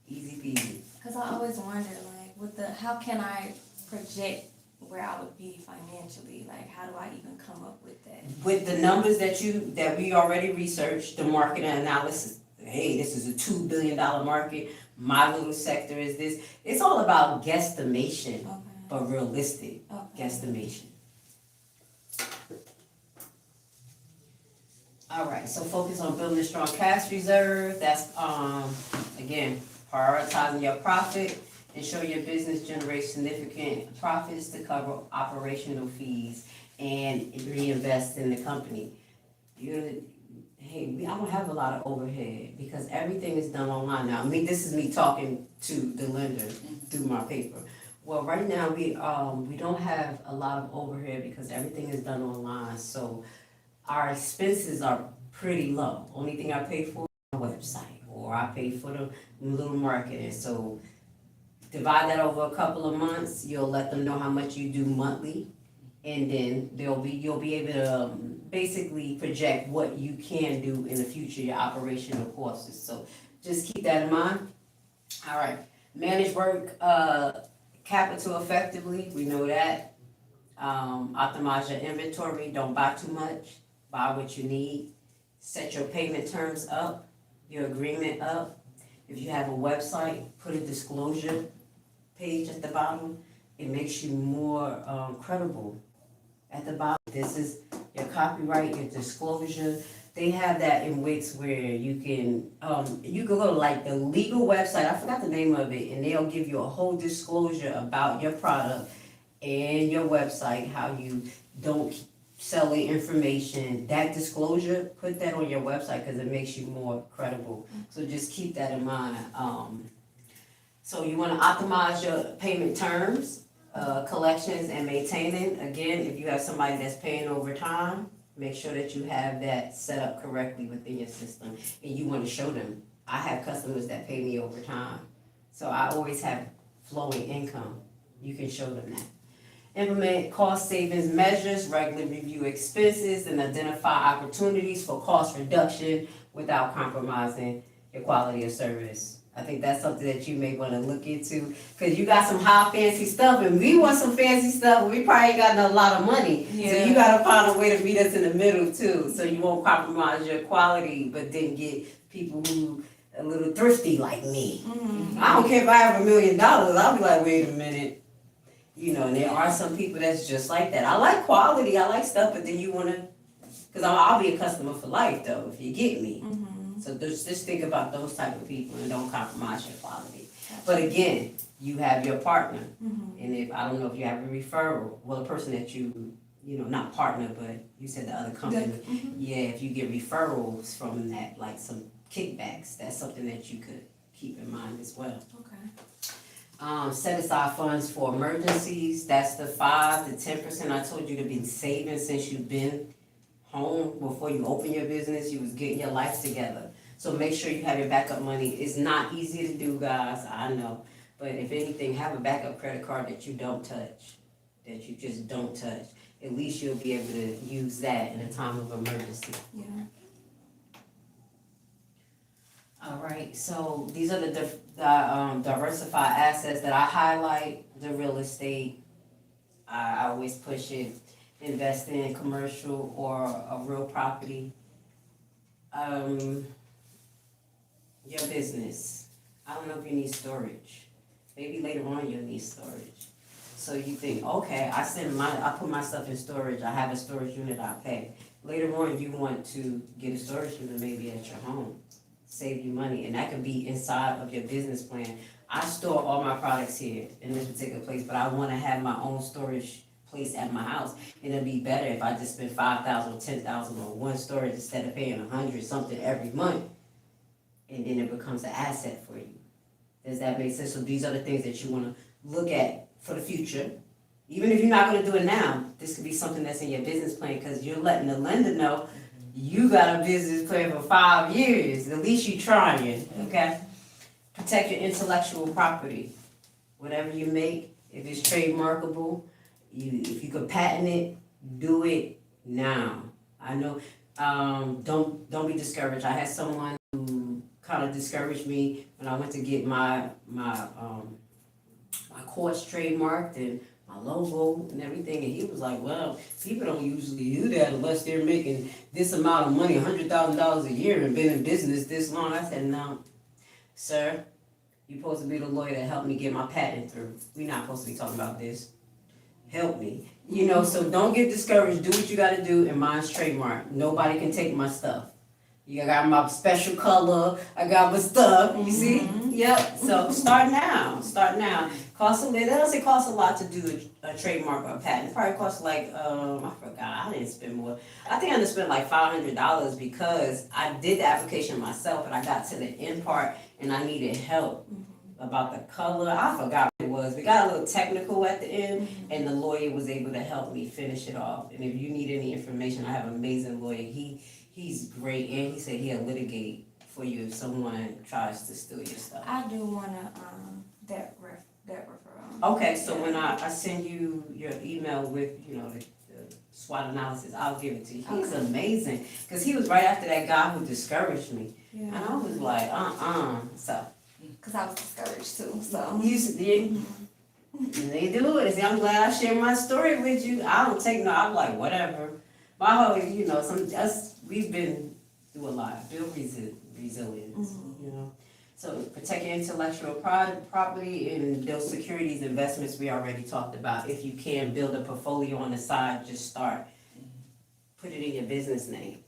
[SPEAKER 1] Easy peasy.
[SPEAKER 2] Because I always wonder, like, how can I project where I would be financially? Like, how do I even come up with that?
[SPEAKER 1] With the numbers that we already researched, the market analysis, hey, this is a $2 billion market, my little sector is this. It's all about guesstimation, but realistic guesstimation. All right, so focus on building a strong cash reserve. That's, again, prioritizing your profit. Ensure your business generates significant profits to cover operational fees and reinvest in the company. I don't have a lot of overhead because everything is done online now. This is me talking to the lender through my paper. Well, right now we don't have a lot of overhead because everything is done online. So our expenses are pretty low. Only thing I pay for is my website, or I pay for the little marketing. So divide that over a couple of months. You'll let them know how much you do monthly, and then you'll be able to basically project what you can do in the future, your operational costs. So just keep that in mind. All right, manage work capital effectively. We know that. Optimize your inventory. Don't buy too much. Buy what you need. Set your payment terms up, your agreement up. If you have a website, put a disclosure page at the bottom. It makes you more credible. At the bottom, this is your copyright, your disclosure. they have that in Wix where you can go to like the legal website, I forgot the name of it, and they'll give you a whole disclosure about your product and your website, how you don't sell the information. That disclosure, put that on your website because it makes you more credible. So just keep that in mind. So you want to optimize your payment terms, collections, and maintaining. Again, if you have somebody that's paying over time, make sure that you have that set up correctly within your system. And you want to show them. I have customers that pay me over time. So I always have flowing income. You can show them that. Implement cost savings measures, regularly review expenses, and identify opportunities for cost reduction without compromising your quality of service. I think that's something that you may want to look into, because you got some high fancy stuff and we want some fancy stuff, but we probably ain't got a lot of money. So you gotta find a way to meet us in the middle too, so you won't compromise your quality, but then get people who a little thrifty like me. I don't care if I have $1 million, I'll be like, wait a minute. You know, and there are some people that's just like that. I like quality, I like stuff, but then you wanna, because I'll be a customer for life though, if you get me. So just think about those type of people and don't compromise your quality. But again, you have your partner. And if, I don't know if you have a referral, well, a person that you know, not partner, but you said the other company. Yeah, if you get referrals from that, like some kickbacks, that's something that you could keep in mind as well.
[SPEAKER 2] Okay.
[SPEAKER 1] Set aside funds for emergencies. That's the 5 to 10% I told you to be saving since you've been home. Before you open your business, you was getting your life together. So make sure you have your backup money. It's not easy to do, guys, I know. But if anything, have a backup credit card that you don't touch, that you just don't touch. At least you'll be able to use that in a time of emergency.
[SPEAKER 2] Yeah.
[SPEAKER 1] All right, so these are the diversified assets that I highlight. The real estate, I always push it. Invest in commercial or a real property. Your business. I don't know if you need storage. Maybe later on you'll need storage. So you think, okay, I put my stuff in storage. I have a storage unit I pay. Later on you want to get a storage unit maybe at your home. Save you money, and that could be inside of your business plan. I store all my products here in this particular place, but I want to have my own storage place at my house, and it'd be better if I just spend $5,000 or $10,000 on one storage instead of paying $100 something every month, and then it becomes an asset for you. Does that make sense? So these are the things that you want to look at for the future. Even if you're not going to do it now, this could be something that's in your business plan, because you're letting the lender know you got a business plan for 5 years. At least you're trying, okay? Protect your intellectual property. Whatever you make, if it's trademarkable, if you could patent it, do it now. I know, don't be discouraged. I had someone who kind of discouraged me when I went to get my course trademarked and my logo and everything, and he was like, well, people don't usually do that unless they're making this amount of money, $100,000 a year, and been in business this long. I said, no, sir, you're supposed to be the lawyer that helped me get my patent through. We're not supposed to be talking about this. Help me. You know, so don't get discouraged. Do what you got to do, and mine's trademark. Nobody can take my stuff. You got my special color. I got my stuff. You see? Yep. So start now. Start now. It doesn't cost a lot to do a trademark or a patent. It probably costs like I forgot. I didn't spend more. I think I just spent like $500 because I did the application myself, and I got to the end part and I needed help about the color. I forgot what it was. We got a little technical at the end, and the lawyer was able to help me finish it off. And if you need any information, I have an amazing lawyer. He's great, and he said he'll litigate for you if someone tries to steal your stuff.
[SPEAKER 2] I do want to that referral.
[SPEAKER 1] Okay, so when I send you your email with, you know, the SWOT analysis, I'll give it to you. He's amazing, because he was right after that guy who discouraged me.
[SPEAKER 2] Yeah.
[SPEAKER 1] And I was like, so.
[SPEAKER 2] Because I was discouraged too, so.
[SPEAKER 1] They do it. See, I'm glad I shared my story with you. I don't take no, I'm like, whatever. My whole, you know, we've been through a lot. Build resilience, you know. So protect your intellectual property and those securities investments we already talked about. If you can build a portfolio on the side, just start. Put it in your business name.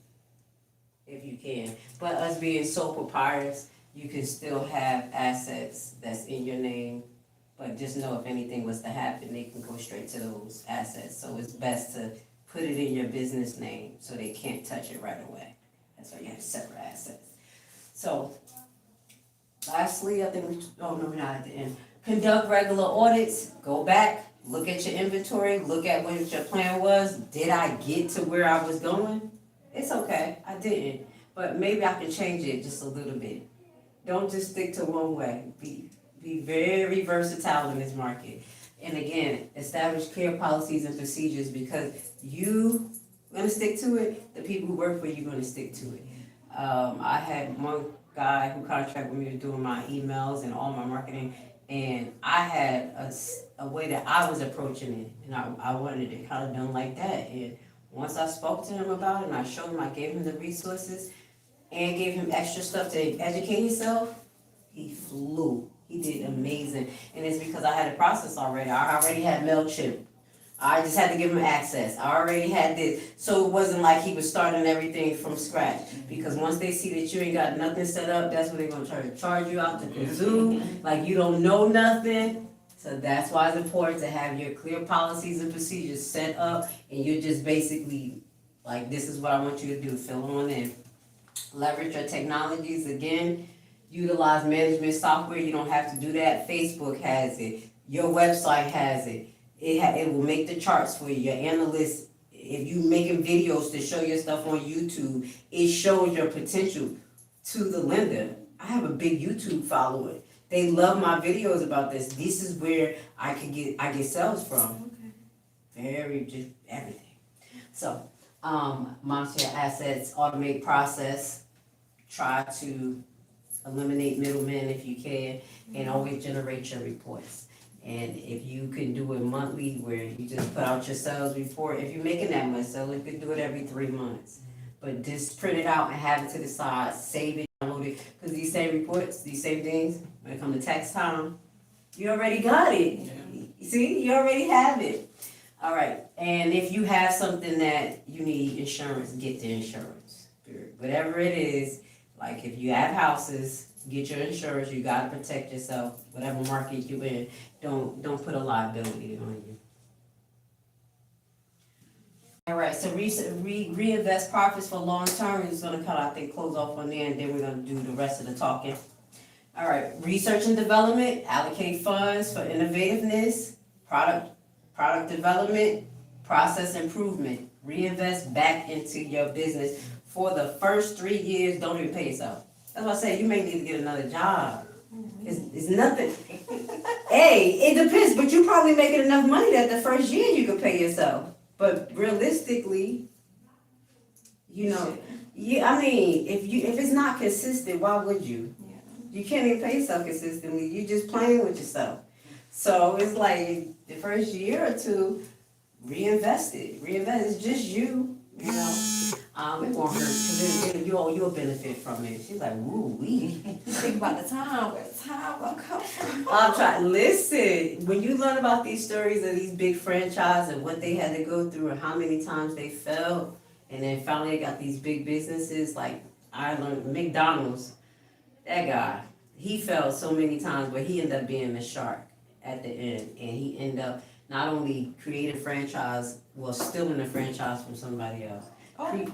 [SPEAKER 1] if you can. But us being sole proprietors, you can still have assets that's in your name. But just know if anything was to happen, they can go straight to those assets. So it's best to put it in your business name so they can't touch it right away. That's why you have separate assets. So lastly, I think we're not at the end. Conduct regular audits, go back, look at your inventory, look at what your plan was. Did I get to where I was going? It's okay, I didn't, but maybe I can change it just a little bit. Don't just stick to one way. Be very versatile in this market. And again, establish clear policies and procedures because you gonna stick to it, the people who work for you gonna stick to it. I had one guy who contracted with me to do my emails and all my marketing, and I had a way that I was approaching it, and I wanted it kind of done like that. And once I spoke to him about it and I showed him, I gave him the resources and gave him extra stuff to educate himself, he flew. He did amazing. And it's because I had a process already. I already had MailChimp. I just had to give him access. I already had this. So it wasn't like he was starting everything from scratch. Because once they see that you ain't got nothing set up, that's when they're going to try to charge you out the kazoo. Like you don't know nothing. So that's why it's important to have your clear policies and procedures set up. And you're just basically like, this is what I want you to do. Fill them on in. Leverage your technologies again. Utilize management software. You don't have to do that. Facebook has it. Your website has it. It will make the charts for you. Your analysts, if you making videos to show your stuff on YouTube, it shows your potential to the lender. I have a big YouTube following. They love my videos about this. This is where I get sales from. Okay. Just everything. So, monitor your assets, automate process, try to eliminate middlemen if you can, and always generate your reports. And if you can do it monthly, where you just put out your sales report, if you're making that much sales, you can do it every 3 months. But just print it out and have it to the side, save it, download it, because these same reports, these same things, when it comes to tax time, you already got it. Yeah. See, you already have it. All right, and if you have something that you need insurance, get the insurance. Whatever it is, like if you have houses, get your insurance. You gotta protect yourself, whatever market you in. Don't put a liability on you. All right, so reinvest profits for long term. It's gonna cut, I think, close off on there, and then we're gonna do the rest of the talking. All right, research and development. Allocate funds for innovativeness, product development, process improvement. Reinvest back into your business. For the first 3 years, don't even pay yourself. That's why I say you may need to get another job. It's nothing. Hey, it depends, but you probably making enough money that the first year you could pay yourself. But realistically, yeah, I mean, if it's not consistent, why would you? Yeah. You can't even pay yourself consistently. You're just playing with yourself. So it's like the first year or two, reinvest it. Reinvest. It's just you. It won't hurt because you'll benefit from it. She's like, woo wee.
[SPEAKER 2] Think about the time. Where the time will come from.
[SPEAKER 1] I'm trying. Listen, when you learn about these stories of these big franchises and what they had to go through and how many times they failed, and then finally they got these big businesses. Like I learned McDonald's. That guy, he failed so many times, but he ended up being the shark at the end, and he ended up not only creating a franchise, stealing a franchise from somebody else.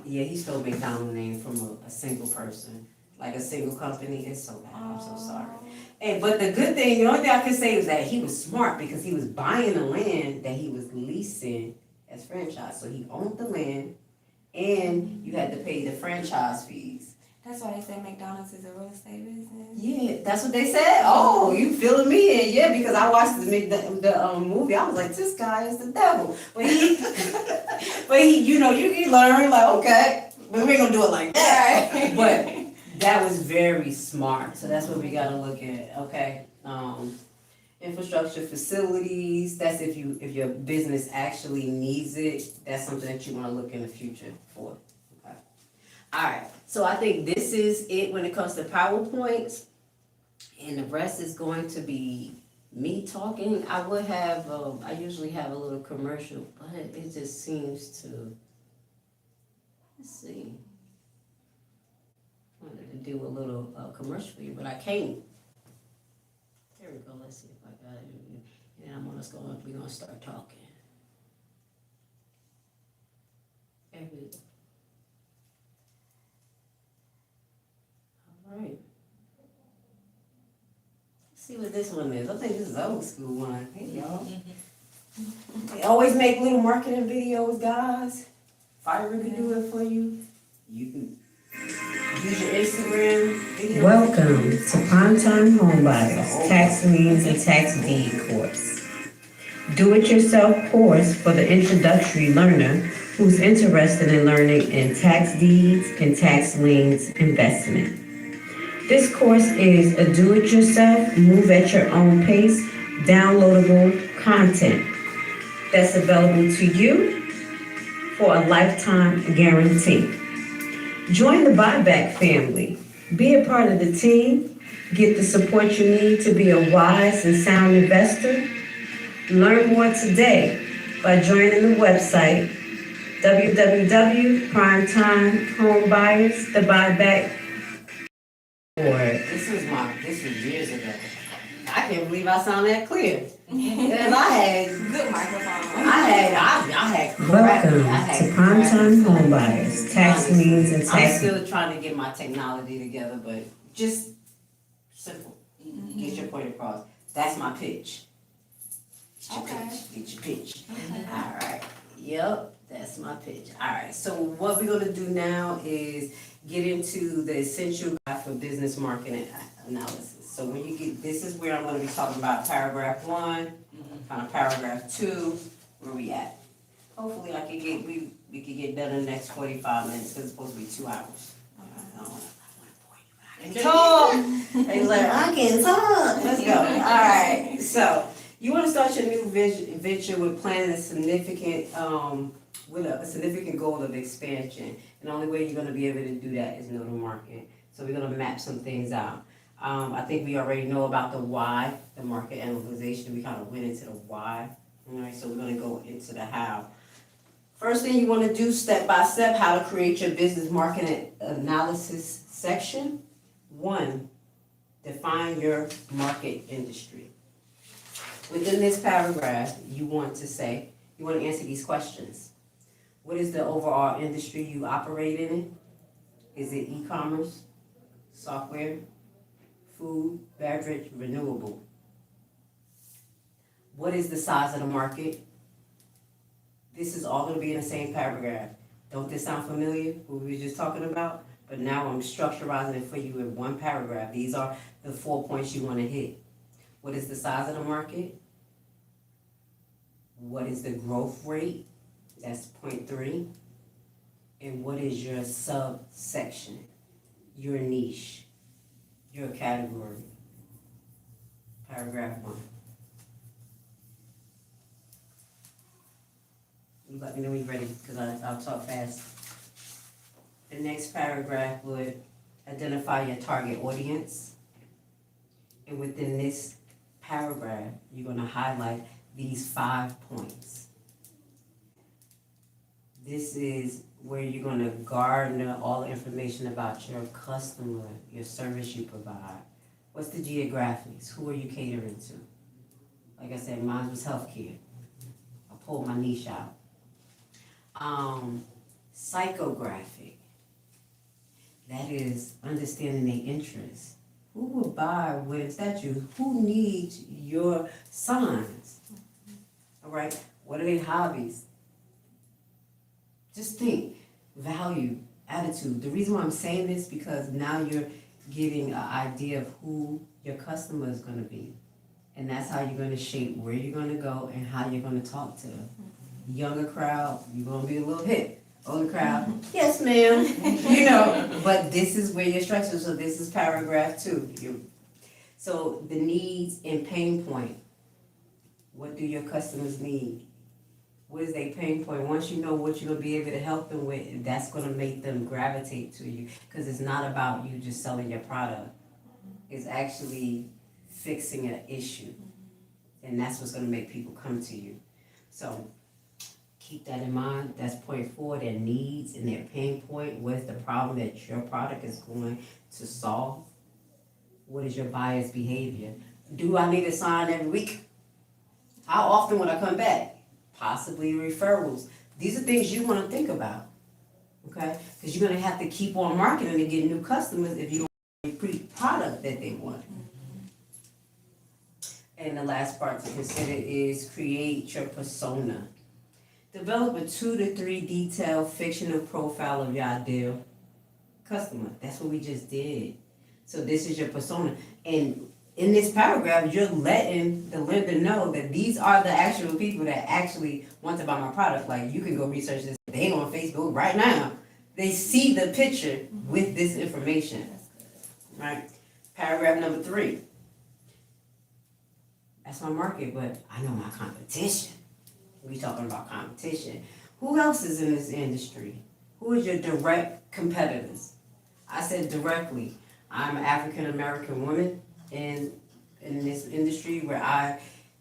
[SPEAKER 1] Yeah, he stole McDonald's name from a single person, like a single company. It's so bad. I'm so sorry. But the good thing, the only thing I can say is that he was smart because he was buying the land that he was leasing as franchise. So he owned the land, and you had to pay the franchise fees.
[SPEAKER 2] That's why they say McDonald's is a real estate business.
[SPEAKER 1] Yeah, that's what they said. Oh, you filling me in? Yeah, because I watched the movie. I was like, this guy is the devil. But he, you learn like, okay, but we ain't gonna do it like that. But that was very smart. So that's what we gotta look at. Okay, infrastructure, facilities. That's if your business actually needs it. That's something that you want to look in the future for. Okay. All right. So I think this is it when it comes to PowerPoints, and the rest is going to be me talking. I usually have a little commercial, but it just seems to, let's see. wanted to do a little commercial for you, but I can't. There we go, let's see if I got it. And we're gonna start talking. There we go. All right. Let's see what this one is. I think this is old school one. Hey, y'all. They always make little marketing videos, guys. Fiverr can do it for you. You can use your Instagram video.
[SPEAKER 4] Welcome to Prime Time Homebuyers, Tax Liens and Tax Deed course. Do-it-yourself course for the introductory learner who's interested in learning in tax deeds and tax liens investment. This course is a do-it-yourself, move at your own pace, downloadable content that's available to you for a lifetime guarantee. Join the buyback family. Be a part of the team. Get the support you need to be a wise and sound investor. Learn more today by joining the website www.primetimehomebuyers, the buyback.
[SPEAKER 1] This was years ago. I can't believe I sound that clear. And I had
[SPEAKER 2] Good microphone.
[SPEAKER 1] I had
[SPEAKER 4] Welcome to Prime Time Homebuyers, Tax Liens and
[SPEAKER 1] I'm
[SPEAKER 4] Tax.
[SPEAKER 1] still trying to get my technology together, but just simple. Get your point across. That's my pitch. Get your
[SPEAKER 2] Okay.
[SPEAKER 1] pitch. Get your pitch.
[SPEAKER 2] Okay.
[SPEAKER 1] All right. Yep, that's my pitch. All right. So what we're gonna do now is get into the essential guide for business marketing analysis. So when you get, this is where I'm gonna be talking about paragraph 1, kind of paragraph 2, where we at. Hopefully I can get, we could get done in the next 45 minutes, because it's supposed to be 2 hours. I don't wanna bore you, but I can talk. They was like, I can talk. Let's go. All right. So you want to start your new venture with planning a significant, with a significant goal of expansion. And the only way you're going to be able to do that is know the market. So we're going to map some things out. I think we already know about the why, the market analyzation. We kind of went into the why. All right, so we're going to go into the how. First thing you want to do, step by step, how to create your business market analysis section. 1, define your market industry. Within this paragraph, you want to answer these questions. What is the overall industry you operate in? Is it e-commerce, software, food, beverage, renewable? What is the size of the market? This is all gonna be in the same paragraph. Don't this sound familiar, what we were just talking about? But now I'm structurizing it for you in one paragraph. These are the 4 points you wanna hit. What is the size of the market? What is the growth rate? That's point 3. And what is your subsection? Your niche, your category. Paragraph 1. You let me know when you're ready, because I'll talk fast. The next paragraph would identify your target audience. And within this paragraph, you're gonna highlight these 5 points. This is where you're gonna garner all the information about your customer, your service you provide. What's the geographics? Who are you catering to? Like I said, mine was healthcare. I pulled my niche out. Psychographic. That is understanding their interests. Who will buy wedding statues? Who needs your signs? All right, what are their hobbies? Just think, value, attitude. The reason why I'm saying this because now you're getting an idea of who your customer is gonna be. And that's how you're gonna shape where you're gonna go and how you're gonna talk to them. Younger crowd, you're gonna be a little hip. Older crowd, yes ma'am, but this is where your structure, so this is paragraph 2. So the needs and pain point. What do your customers need? What is their pain point? Once you know what you're gonna be able to help them with, that's gonna make them gravitate to you. Because it's not about you just selling your product. It's actually fixing an issue. And that's what's gonna make people come to you. So keep that in mind. That's point 4, their needs and their pain point. What is the problem that your product is going to solve? What is your buyer's behavior? Do I need a sign every week? How often would I come back? Possibly referrals. These are things you want to think about, okay? Because you're going to have to keep on marketing to get new customers if you don't have a pre-product that they want. And the last part to consider is create your persona. Develop a 2 to 3 detailed fictional profile of your ideal customer. That's what we just did. So this is your persona. And in this paragraph, you're letting the lender know that these are the actual people that actually want to buy my product. Like, you can go research this. They on Facebook right now. They see the picture with this information. Right? Paragraph number 3. That's my market, but I know my competition. We talking about competition. Who else is in this industry? Who is your direct competitors? I said directly. I'm an African American woman in this industry where I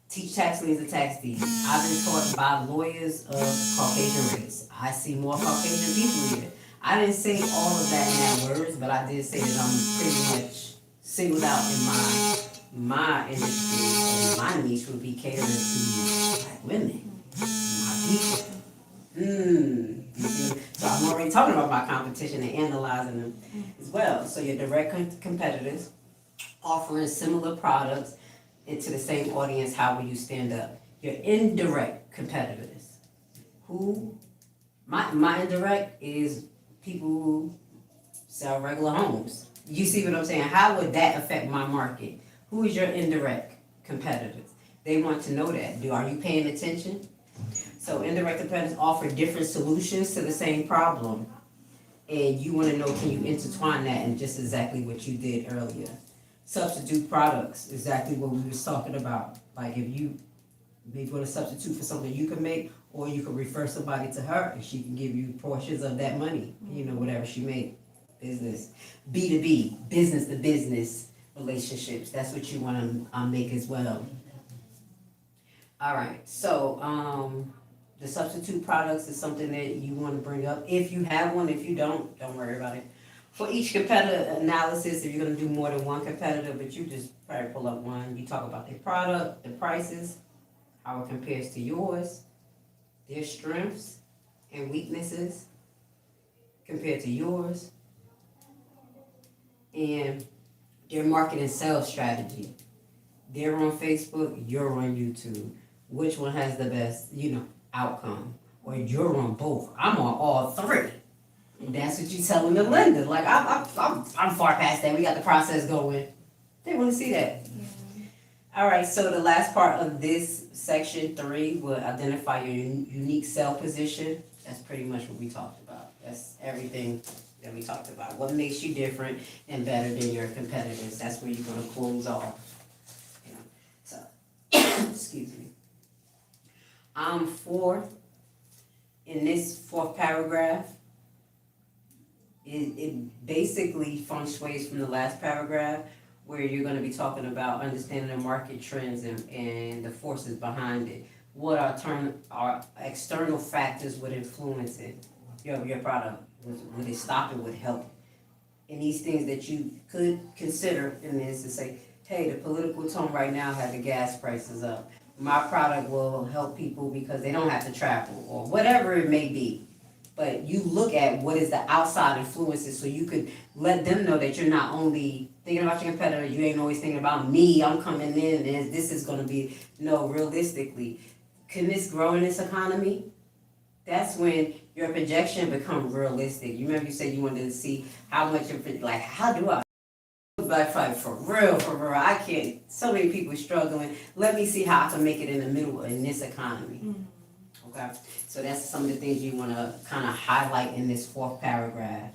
[SPEAKER 1] teach tax liens and tax deeds. I've been taught by lawyers of Caucasian race. I see more Caucasian people here. I didn't say all of that in that words, but I did say that I'm pretty much singled out in my industry, and my niche would be catering to black women. My people. So I'm already talking about my competition and analyzing them as well. So your direct competitors offering similar products into the same audience, how will you stand up? Your indirect competitors. Who? My indirect is people who sell regular homes. You see what I'm saying? How would that affect my market? Who is your indirect competitors? They want to know that. Are you paying attention? So indirect competitors offer different solutions to the same problem. And you want to know, can you intertwine that in just exactly what you did earlier? Substitute products, exactly what we was talking about. Like, if you maybe want to substitute for something you can make, or you can refer somebody to her and she can give you portions of that money, whatever she made. Business, B2B, business to business relationships. That's what you want to make as well. All right, so the substitute products is something that you want to bring up. If you have one, if you don't worry about it. For each competitor analysis, if you're going to do more than one competitor, but you just probably pull up one, you talk about their product, the prices, how it compares to yours, their strengths and weaknesses compared to yours, and their market and sales strategy. They're on Facebook, you're on YouTube. Which one has the best, outcome? Or you're on both. I'm on all 3. And that's what you're telling the lender. Like, I'm far past that. We got the process going. They want to see that. All right, so the last part of this section 3 will identify your unique sell position. That's pretty much what we talked about. That's everything that we talked about. What makes you different and better than your competitors? That's where you're going to close off. So, excuse me. In this 4th paragraph, it basically functions from the last paragraph, where you're going to be talking about understanding the market trends and the forces behind it. What are external factors would influence it, your product? Would it stop it? Would it help? And these things that you could consider in this to say, hey, the political tone right now has the gas prices up. My product will help people because they don't have to travel, or whatever it may be. But you look at what is the outside influences, so you could let them know that you're not only thinking about your competitor, you ain't always thinking about me, I'm coming in and this is going to be, no, realistically. Can this grow in this economy? That's when your projection becomes realistic. You remember you said you wanted to see how much, how do I? Like, for real, I can't, so many people struggling. Let me see how I can make it in the middle in this economy. Okay, so that's some of the things you want to kind of highlight in this 4th paragraph.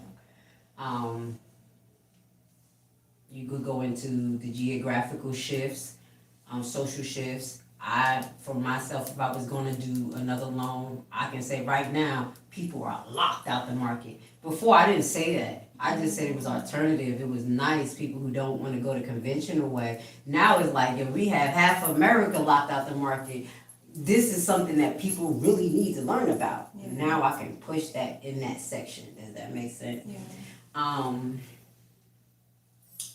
[SPEAKER 1] You could go into the geographical shifts, social shifts. For myself, if I was going to do another loan, I can say right now, people are locked out the market. Before, I didn't say that. I just said it was alternative. It was nice, people who don't want to go the conventional way. Now it's like, if we have half America locked out the market, this is something that people really need to learn about.
[SPEAKER 2] Yeah.
[SPEAKER 1] Now I can push that in that section. Does that make sense?
[SPEAKER 2] Yeah.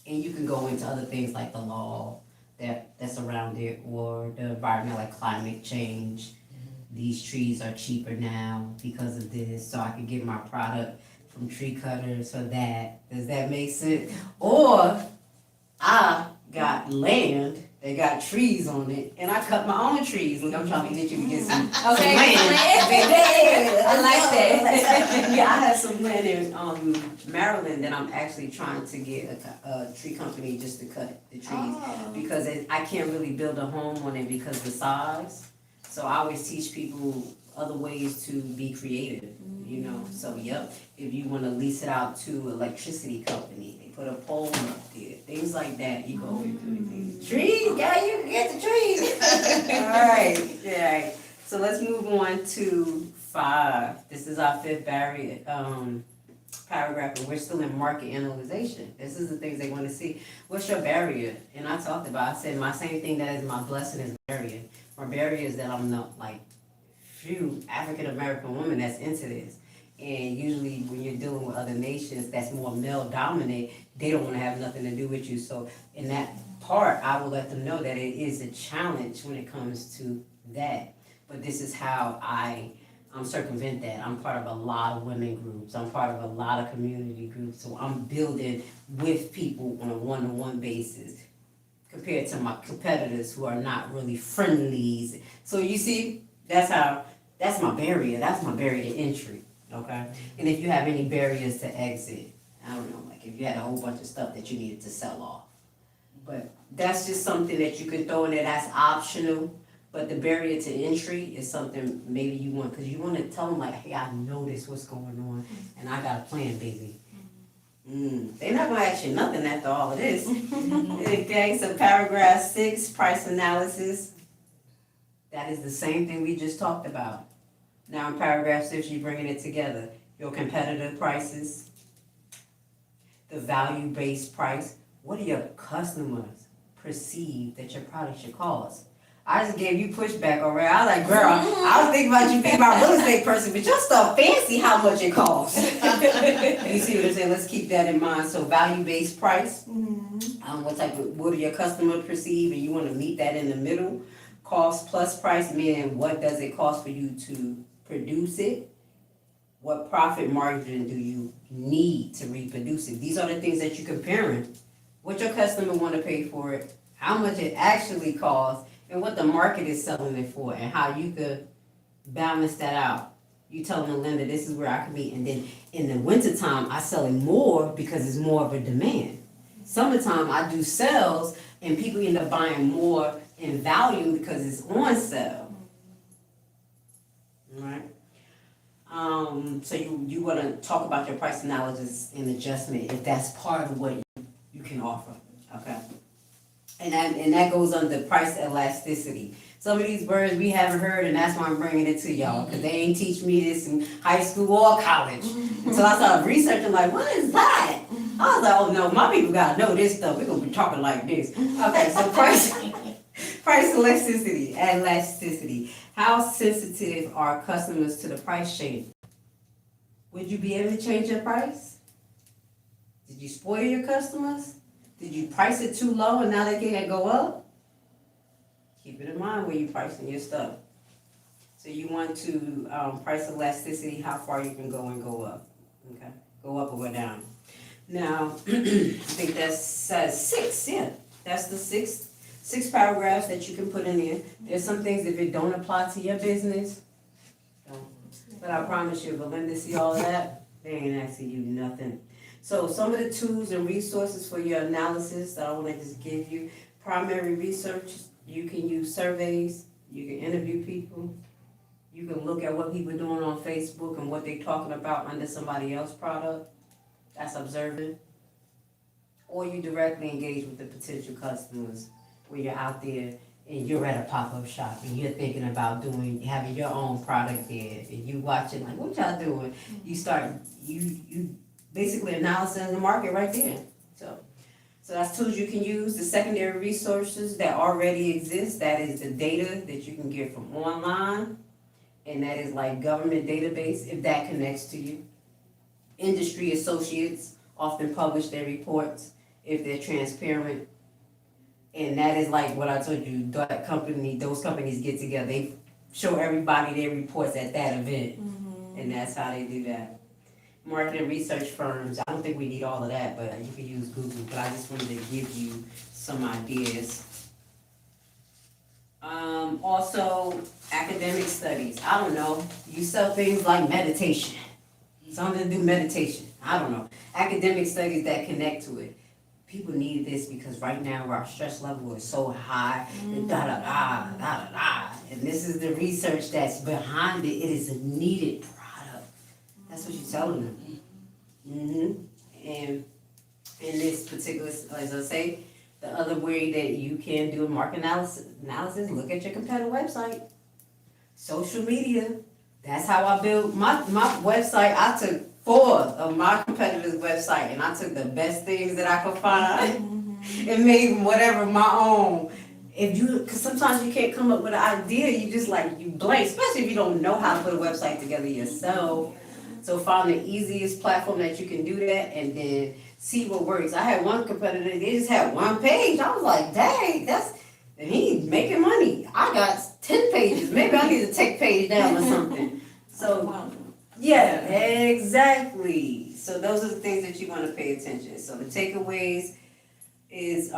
[SPEAKER 1] And you can go into other things like the law that's around it, or the environment, like climate change. These trees are cheaper now because of this, so I can get my product from tree cutters for that. Does that make sense? Or I got land that got trees on it, and I cut my own trees. Look, I'm trying to get you to get some
[SPEAKER 2] Okay.
[SPEAKER 1] land.
[SPEAKER 2] I like that.
[SPEAKER 1] Yeah, I have some land in Maryland that I'm actually trying to get a tree company just to cut the trees.
[SPEAKER 2] Oh.
[SPEAKER 1] Because I can't really build a home on it because of the size. So I always teach people other ways to be creative, you know. So yep, if you wanna lease it out to electricity company, they put a pole up there, things like that, you go into the trees, yeah, you can get the trees. Alright, yeah. So let's move on to 5. This is our 5th barrier, paragraph, and we're still in market analyzation. This is the things they wanna see. What's your barrier? And I talked about, I said my same thing that is my blessing is barrier. My barrier is that I'm not like few African American women that's into this. And usually when you're dealing with other nations that's more male dominant, they don't want to have nothing to do with you. So in that part, I will let them know that it is a challenge when it comes to that. But this is how I circumvent that. I'm part of a lot of women groups. I'm part of a lot of community groups. So I'm building with people on a one-to-one basis, compared to my competitors who are not really friendlies. So you see, that's my barrier. That's my barrier to entry, okay? And if you have any barriers to exit, I don't know, like if you had a whole bunch of stuff that you needed to sell off. But that's just something that you could throw in there that's optional. But the barrier to entry is something maybe you want, because you want to tell them like, hey, I noticed what's going on, and I got a plan, baby. They're not gonna ask you nothing after all of this. Okay, so paragraph 6, price analysis. That is the same thing we just talked about. Now in paragraph 6, you're bringing it together. Your competitive prices, the value-based price. What do your customers perceive that your product should cost? I just gave you pushback already. I was like, girl, I was thinking about you being my real estate person, but your stuff fancy how much it costs. You see what I'm saying? Let's keep that in mind. So value-based price, what do your customers perceive, and you want to meet that in the middle. Cost plus price, meaning what does it cost for you to produce it? What profit margin do you need to reproduce it? These are the things that you're comparing. What your customer want to pay for it, how much it actually costs, and what the market is selling it for, and how you could balance that out. You telling the lender, this is where I can be, and then in the wintertime, I sell it more because it's more of a demand. Summertime, I do sales, and people end up buying more in value because it's on sale. Alright? So you want to talk about your price analysis and adjustment if that's part of what you can offer, okay? And that goes under price elasticity. Some of these words we haven't heard, and that's why I'm bringing it to y'all, because they ain't teach me this in high school or college. So I started researching, like, what is that? I was like, oh no, my people gotta know this stuff. We're gonna be talking like this. Okay, so price elasticity. How sensitive are customers to the price change? Would you be able to change your price? Did you spoil your customers? Did you price it too low and now they can't go up? Keep it in mind when you're pricing your stuff. So you want to price elasticity, how far you can go and go up. Okay, go up or go down. Now, I think that says 6, yeah. That's the six paragraphs that you can put in there. There's some things, if it don't apply to your business, don't. But I promise you, if Belinda see all of that, they ain't asking you nothing. So some of the tools and resources for your analysis that I want to just give you. Primary research, you can use surveys, you can interview people, you can look at what people are doing on Facebook and what they're talking about under somebody else's product. That's observing. Or you directly engage with the potential customers when you're out there and you're at a pop-up shop and you're thinking about having your own product there and you watching like, what y'all doing? You start, you basically analyzing the market right there. So that's tools you can use. The secondary resources that already exist, that is the data that you can get from online, and that is like government database, if that connects to you. Industry associates often publish their reports if they're transparent. And that is like what I told you, those companies get together, they show everybody their reports at that event, and that's how they do that. Market research firms, I don't think we need all of that, but you can use Google, but I just wanted to give you some ideas. Also, academic studies, I don't know, you sell things like meditation, something to do meditation, I don't know. Academic studies that connect to it. People need this because right now our stress level is so high, and da-da-da. And this is the research that's behind it. It is a needed product. That's what you're telling them. And in this particular, as I say, the other way that you can do a market analysis, look at your competitor website. Social media. That's how I built my website. I took 4 of my competitors' website and I took the best things that I could find and made whatever my own. Cause sometimes you can't come up with an idea, you just like, you blank, especially if you don't know how to put a website together yourself. So find the easiest platform that you can do that and then see what works. I had one competitor, they just had 1 page. I was like, dang, and he's making money. I got 10 pages. Maybe I need to take page down or something. So, yeah, exactly. So those are the things that you want to pay attention. So the takeaways is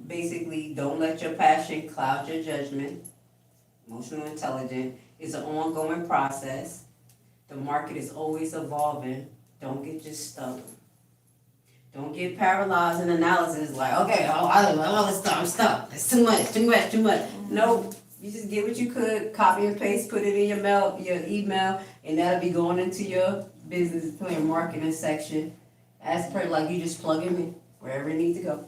[SPEAKER 1] basically don't let your passion cloud your judgment. Emotional intelligence is an ongoing process. The market is always evolving. Don't get just stuck. Don't get paralyzed in analysis like, okay, I'm stuck. It's too much. No, you just get what you could, copy and paste, put it in your email, and that'll be going into your business plan marketing section. As per like you just plug them in wherever it needs to go.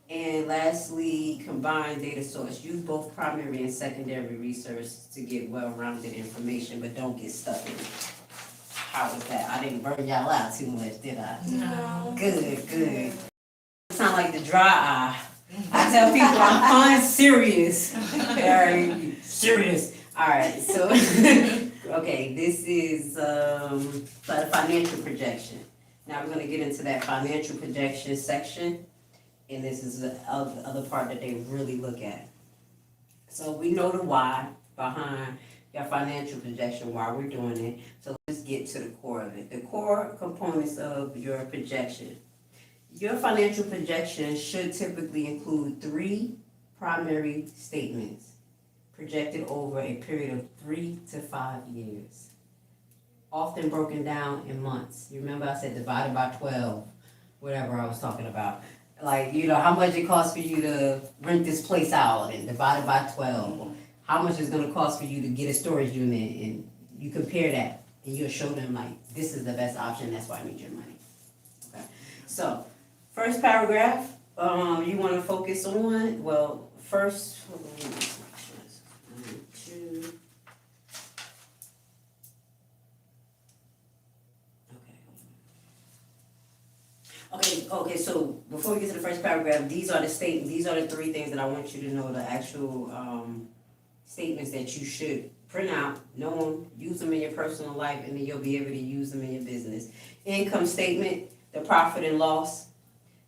[SPEAKER 1] And lastly, combine data source. Use both primary and secondary research to get well-rounded information, but don't get stuck in it. How was that? I didn't burn y'all out too much, did I?
[SPEAKER 2] No.
[SPEAKER 1] Good. It sound like the dry eye. I tell people I'm unserious. Very serious. Alright, so okay, this is financial projection. Now we're gonna get into that financial projection section. And this is the other part that they really look at. So we know the why behind your financial projection, why we're doing it. So let's get to the core of it. The core components of your projection. Your financial projection should typically include 3 primary statements projected over a period of 3 to 5 years. Often broken down in months. You remember I said divided by 12, whatever I was talking about. Like, how much it costs for you to rent this place out and divided by 12. How much it's gonna cost for you to get a storage unit, and you compare that and you'll show them like, this is the best option, that's why I need your money. Okay. So, first paragraph, you wanna focus on, first, Okay, so before we get to the first paragraph, these are the 3 things that I want you to know, the actual statements that you should print out, know them, use them in your personal life, and then you'll be able to use them in your business. Income statement, the profit and loss,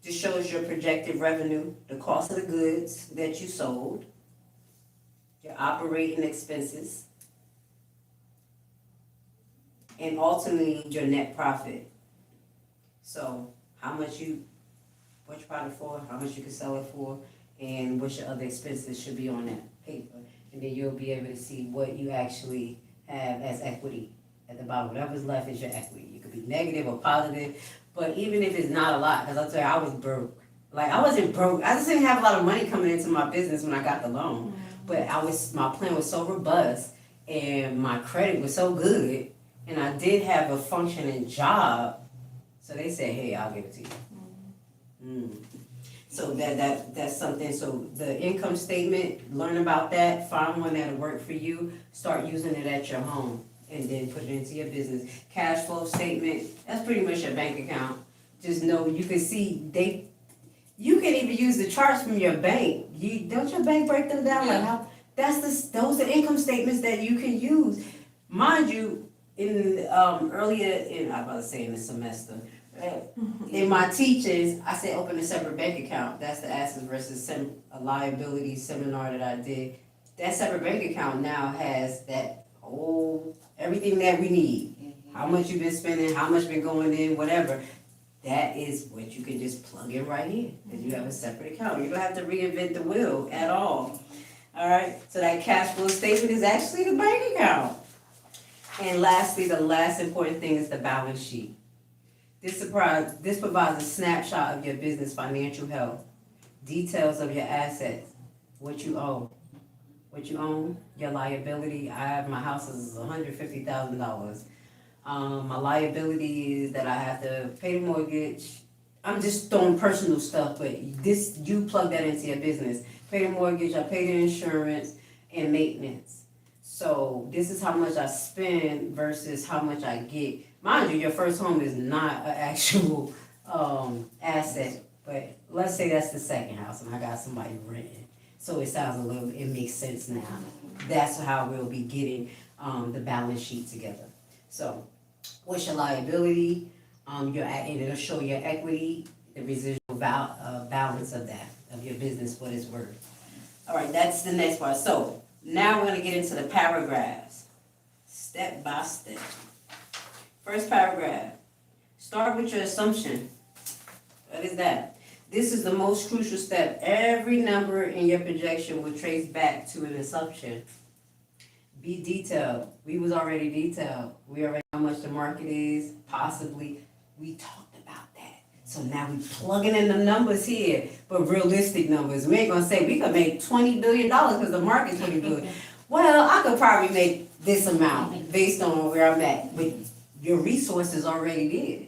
[SPEAKER 1] just shows your projected revenue, the cost of the goods that you sold, your operating expenses, and ultimately your net profit. So, what you bought it for, how much you can sell it for, and what your other expenses should be on that paper. And then you'll be able to see what you actually have as equity at the bottom. Whatever's left is your equity. You could be negative or positive, but even if it's not a lot, because I'll tell you, I was broke. Like, I wasn't broke. I just didn't have a lot of money coming into my business when I got the loan. But my plan was so robust, and my credit was so good, and I did have a functioning job. So they said, hey, I'll give it to you. So that's something. So the income statement, learn about that, find one that'll work for you, start using it at your home, and then put it into your business. Cash flow statement, that's pretty much your bank account. Just know you can see You can even use the charts from your bank. Don't your bank break them down like
[SPEAKER 3] Yeah.
[SPEAKER 1] how? Those are income statements that you can use. Mind you, in earlier in I was about to say in the semester, in my teachings, I said open a separate bank account. That's the assets versus a liability seminar that I did. That separate bank account now has that whole everything that we need. How much you've been spending, how much been going in, whatever. That is what you can just plug in right in, because you have a separate account. You don't have to reinvent the wheel at all. All right, so that cash flow statement is actually the bank account. And lastly, the last important thing is the balance sheet. This provides a snapshot of your business financial health, details of your assets, what you owe, your liability. My house is $150,000. My liability is that I have to pay the mortgage. I'm just throwing personal stuff, but you plug that into your business. Pay the mortgage, I pay the insurance and maintenance. So this is how much I spend versus how much I get. Mind you, your first home is not an actual asset, but let's say that's the second house and I got somebody renting. So it makes sense now. That's how we'll be getting the balance sheet together. So what's your liability? And it'll show your equity, the residual balance of your business, what it's worth. All right, that's the next part. So now we're gonna get into the paragraphs, step by step. First paragraph, start with your assumption. What is that? This is the most crucial step. Every number in your projection will trace back to an assumption. Be detailed. We was already detailed. We already know how much the market is, possibly. We talked about that. So now we plugging in the numbers here, but realistic numbers. We ain't gonna say we could make $20 billion because the market's $20 billion. Well, I could probably make this amount based on where I'm at, but your resources already there.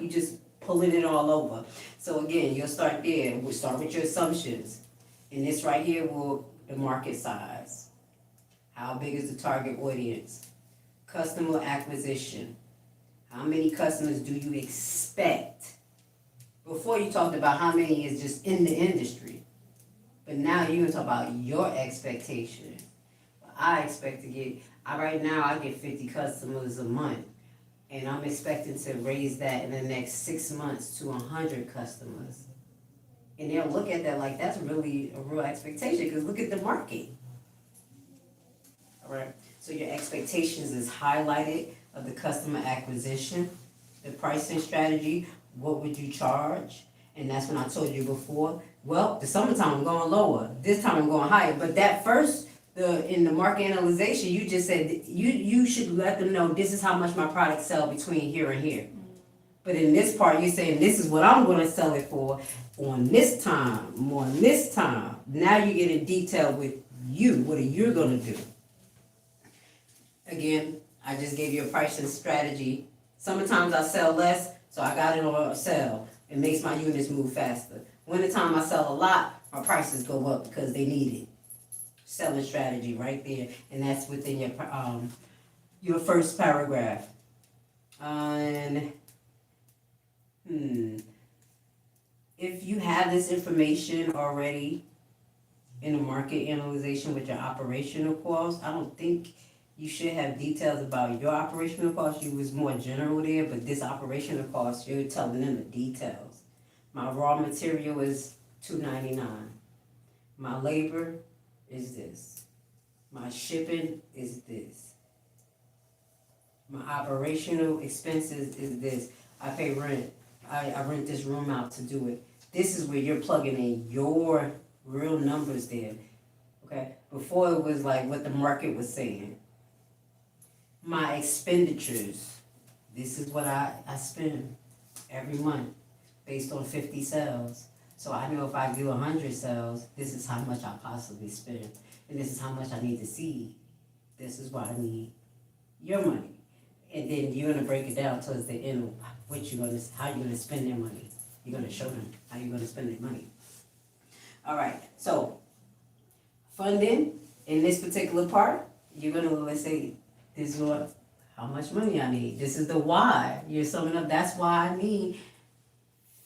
[SPEAKER 1] You just pulling it all over. So again, you'll start there. We'll start with your assumptions. And this right here the market size. How big is the target audience? Customer acquisition. How many customers do you expect? Before you talked about how many is just in the industry. But now you're gonna talk about your expectation. I expect to right now I get 50 customers a month. And I'm expecting to raise that in the next 6 months to 100 customers. And they'll look at that like that's really a real expectation, because look at the market. All right, so your expectations is highlighted of the customer acquisition, the pricing strategy, what would you charge? And that's when I told you before, well, the summertime I'm going lower, this time I'm going higher. But that first, in the market analysis, you just said you should let them know this is how much my products sell between here and here. But in this part, you're saying this is what I'm going to sell it for on this time. Now you get in detail with you. What are you going to do? Again, I just gave you a pricing strategy. Sometimes I sell less, so I got it on sale. It makes my units move faster. Wintertime I sell a lot, my prices go up because they need it. Selling strategy right there, and that's within your first paragraph. And if you have this information already in the market analyzation with your operational costs, I don't think you should have details about your operational costs. You was more general there, but this operational cost, you're telling them the details. My raw material is $2.99. My labor is this. My shipping is this. My operational expenses is this. I pay rent. I rent this room out to do it. This is where you're plugging in your real numbers there. Okay? Before it was like what the market was saying. My expenditures. This is what I spend every month based on 50 sales. So I know if I do 100 sales, this is how much I possibly spend. And this is how much I need to see. This is why I need your money. And then you're gonna break it down towards the end of how you're gonna spend their money. You're gonna show them how you're gonna spend their money. All right, so funding in this particular part, you're gonna, let's say, this is how much money I need. This is the why. You're summing up, that's why I need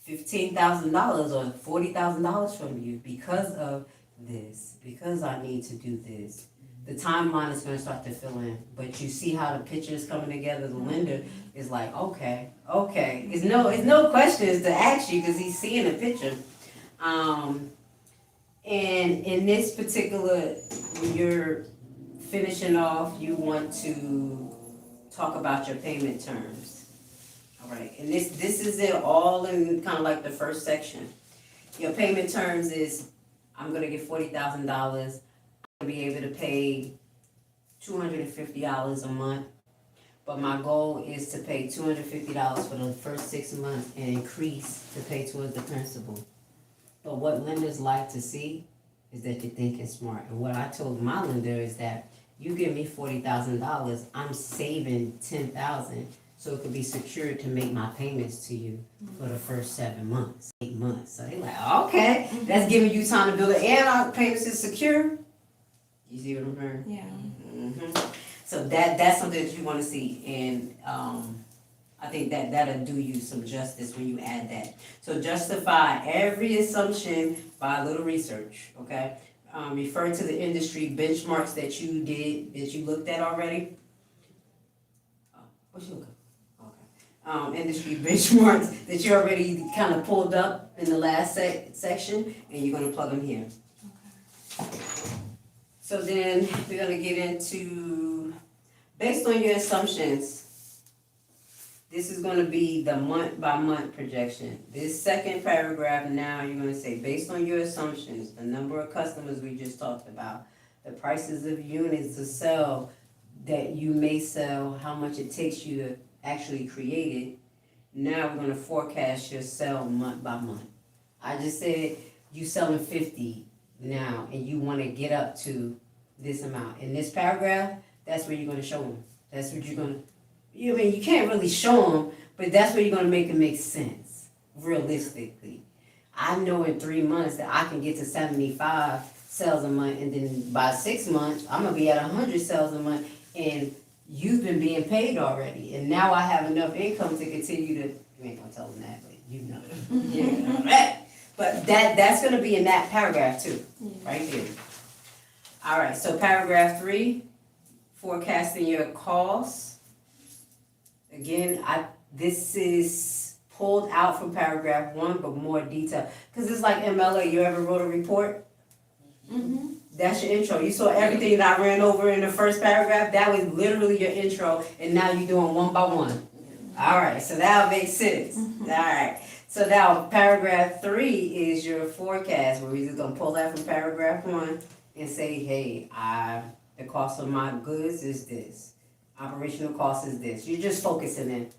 [SPEAKER 1] $15,000 or $40,000 from you because of this, because I need to do this. The timeline is gonna start to fill in, but you see how the picture is coming together. The lender is like, okay. It's no questions to ask you because he's seeing the picture. And in this particular, when you're finishing off, you want to talk about your payment terms. All right, and this is it all in kind of like the first section. Your payment terms is, I'm gonna get $40,000. I'm gonna be able to pay $250 a month. But my goal is to pay $250 for the first 6 months and increase to pay towards the principal. But what lenders like to see is that you're thinking smart. And what I told my lender is that you give me $40,000, I'm saving $10,000, so it could be secured to make my payments to you for the first 7 months, 8 months. So they're like, okay, that's giving you time to build it, and our payments is secure. You see what I'm saying?
[SPEAKER 2] Yeah.
[SPEAKER 1] Mm-hmm. So that's something that you want to see, and I think that'll do you some justice when you add that. So justify every assumption by a little research, okay? Refer to the industry benchmarks that you looked at already. What you looking? Okay. Industry benchmarks that you already kind of pulled up in the last section, and you're gonna plug them here.
[SPEAKER 2] Okay.
[SPEAKER 1] So then we're gonna get into, based on your assumptions, this is gonna be the month by month projection. This second paragraph now, you're gonna say, based on your assumptions, the number of customers we just talked about, the prices of units to sell that you may sell, how much it takes you to actually create it. Now we're gonna forecast your sell month by month. I just said you selling 50 now and you wanna get up to this amount. In this paragraph, that's where you're gonna show them. That's what you're gonna, you can't really show them, but that's where you're gonna make it make sense, realistically. I know in 3 months that I can get to 75 sales a month, and then by 6 months, I'm gonna be at 100 sales a month, and you've been being paid already, and now I have enough income to continue to, you ain't gonna tell them that, but you know. Yeah. But that's gonna be in that paragraph too, right there. All right, so paragraph 3, forecasting your costs. Again, this is pulled out from paragraph 1, but more detail. Because it's like MLA, you ever wrote a report?
[SPEAKER 2] Mm-hmm.
[SPEAKER 1] That's your intro. You saw everything that I ran over in the first paragraph, that was literally your intro, and now you're doing one by one. All right, so that'll make sense. All right, so now paragraph 3 is your forecast, where we're just gonna pull that from paragraph 1 and say, hey, the cost of my goods is this. Operational cost is this. You're just focusing in.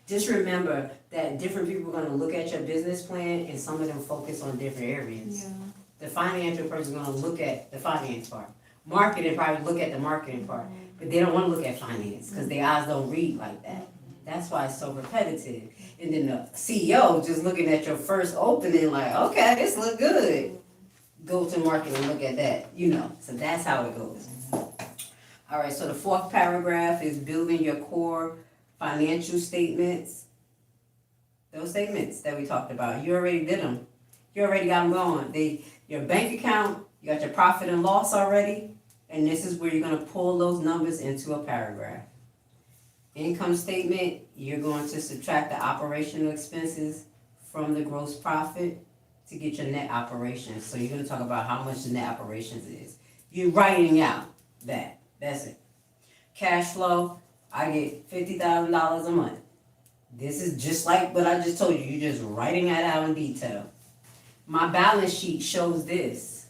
[SPEAKER 1] Just remember that different people are gonna look at your business plan, and some of them focus on different areas.
[SPEAKER 2] Yeah.
[SPEAKER 1] The financial person is gonna look at the finance part. Marketing probably look at the marketing part, but they don't wanna look at finance, because their eyes don't read like that. That's why it's so repetitive. And then the CEO just looking at your first opening like, okay, this look good. Go to marketing and look at that, so that's how it goes. All right, so the 4th paragraph is building your core financial statements. Those statements that we talked about, you already did them. You already got them going. Your bank account, you got your profit and loss already, and this is where you're gonna pull those numbers into a paragraph. Income statement, you're going to subtract the operational expenses from the gross profit to get your net operations. So you're gonna talk about how much the net operations is. You're writing out that. That's it. Cash flow, I get $50,000 a month. This is just like what I just told you. You're just writing that out in detail. My balance sheet shows this.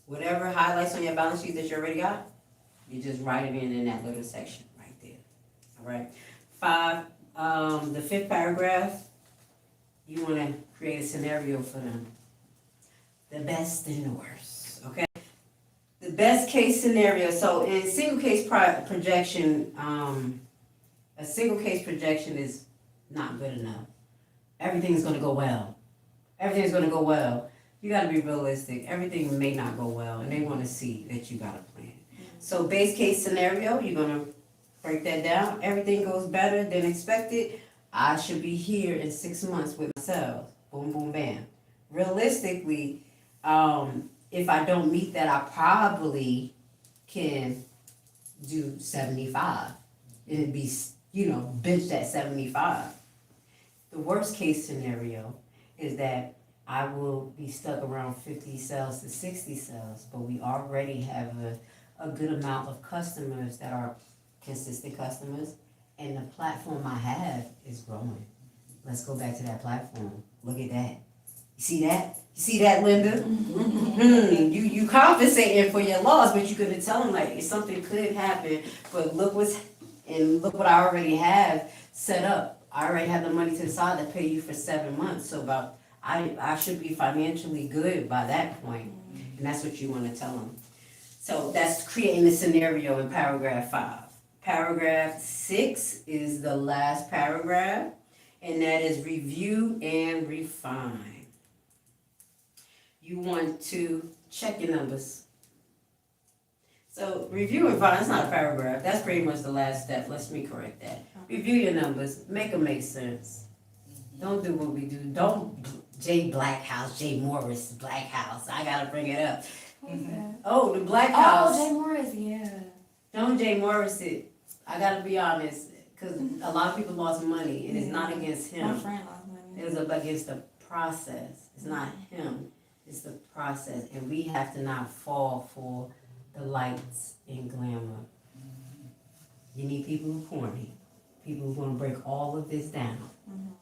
[SPEAKER 1] Whatever highlights on your balance sheet that you already got, you just write it in that little section right there. All right. 5, the 5th paragraph, you want to create a scenario for them. The best and the worst. Okay. The best case scenario, so in single case projection, a single case projection is not good enough. Everything's gonna go well. Everything's gonna go well. You gotta be realistic. Everything may not go well, and they wanna see that you got a plan. So base case scenario, you're gonna break that down. Everything goes better than expected. I should be here in 6 months with myself. Boom, boom, bam. Realistically, if I don't meet that, I probably can do 75. It'd be, benched at 75. The worst case scenario is that I will be stuck around 50 sales to 60 sales, but we already have a good amount of customers that are consistent customers, and the platform I have is growing. Let's go back to that platform. Look at that. You see that? You see that, Linda? You compensating for your loss, but you're gonna tell them like something could happen. But look what I already have set up. I already have the money to the side to pay you for 7 months. So I should be financially good by that point, and that's what you want to tell them. So that's creating the scenario in paragraph 5. Paragraph 6 is the last paragraph, and that is review and refine. You want to check your numbers. So review and refine, that's not a paragraph, that's pretty much the last step. Let me correct that. Review your numbers, make them make sense. Don't do what we do. Don't J Blackhouse, J Morris Blackhouse. I gotta bring it up.
[SPEAKER 2] Who's that?
[SPEAKER 1] Oh, the Black
[SPEAKER 2] Oh,
[SPEAKER 1] House.
[SPEAKER 2] Jay Morris, yeah.
[SPEAKER 1] Don't J Morris it. I gotta be honest, because a lot of people lost money, and it's not against
[SPEAKER 2] My
[SPEAKER 1] him.
[SPEAKER 2] friend lost money.
[SPEAKER 1] It was against the process. It's not him. It's the process, and we have to not fall for the lights and glamour. You need people who are corny, people who are gonna break all of this down.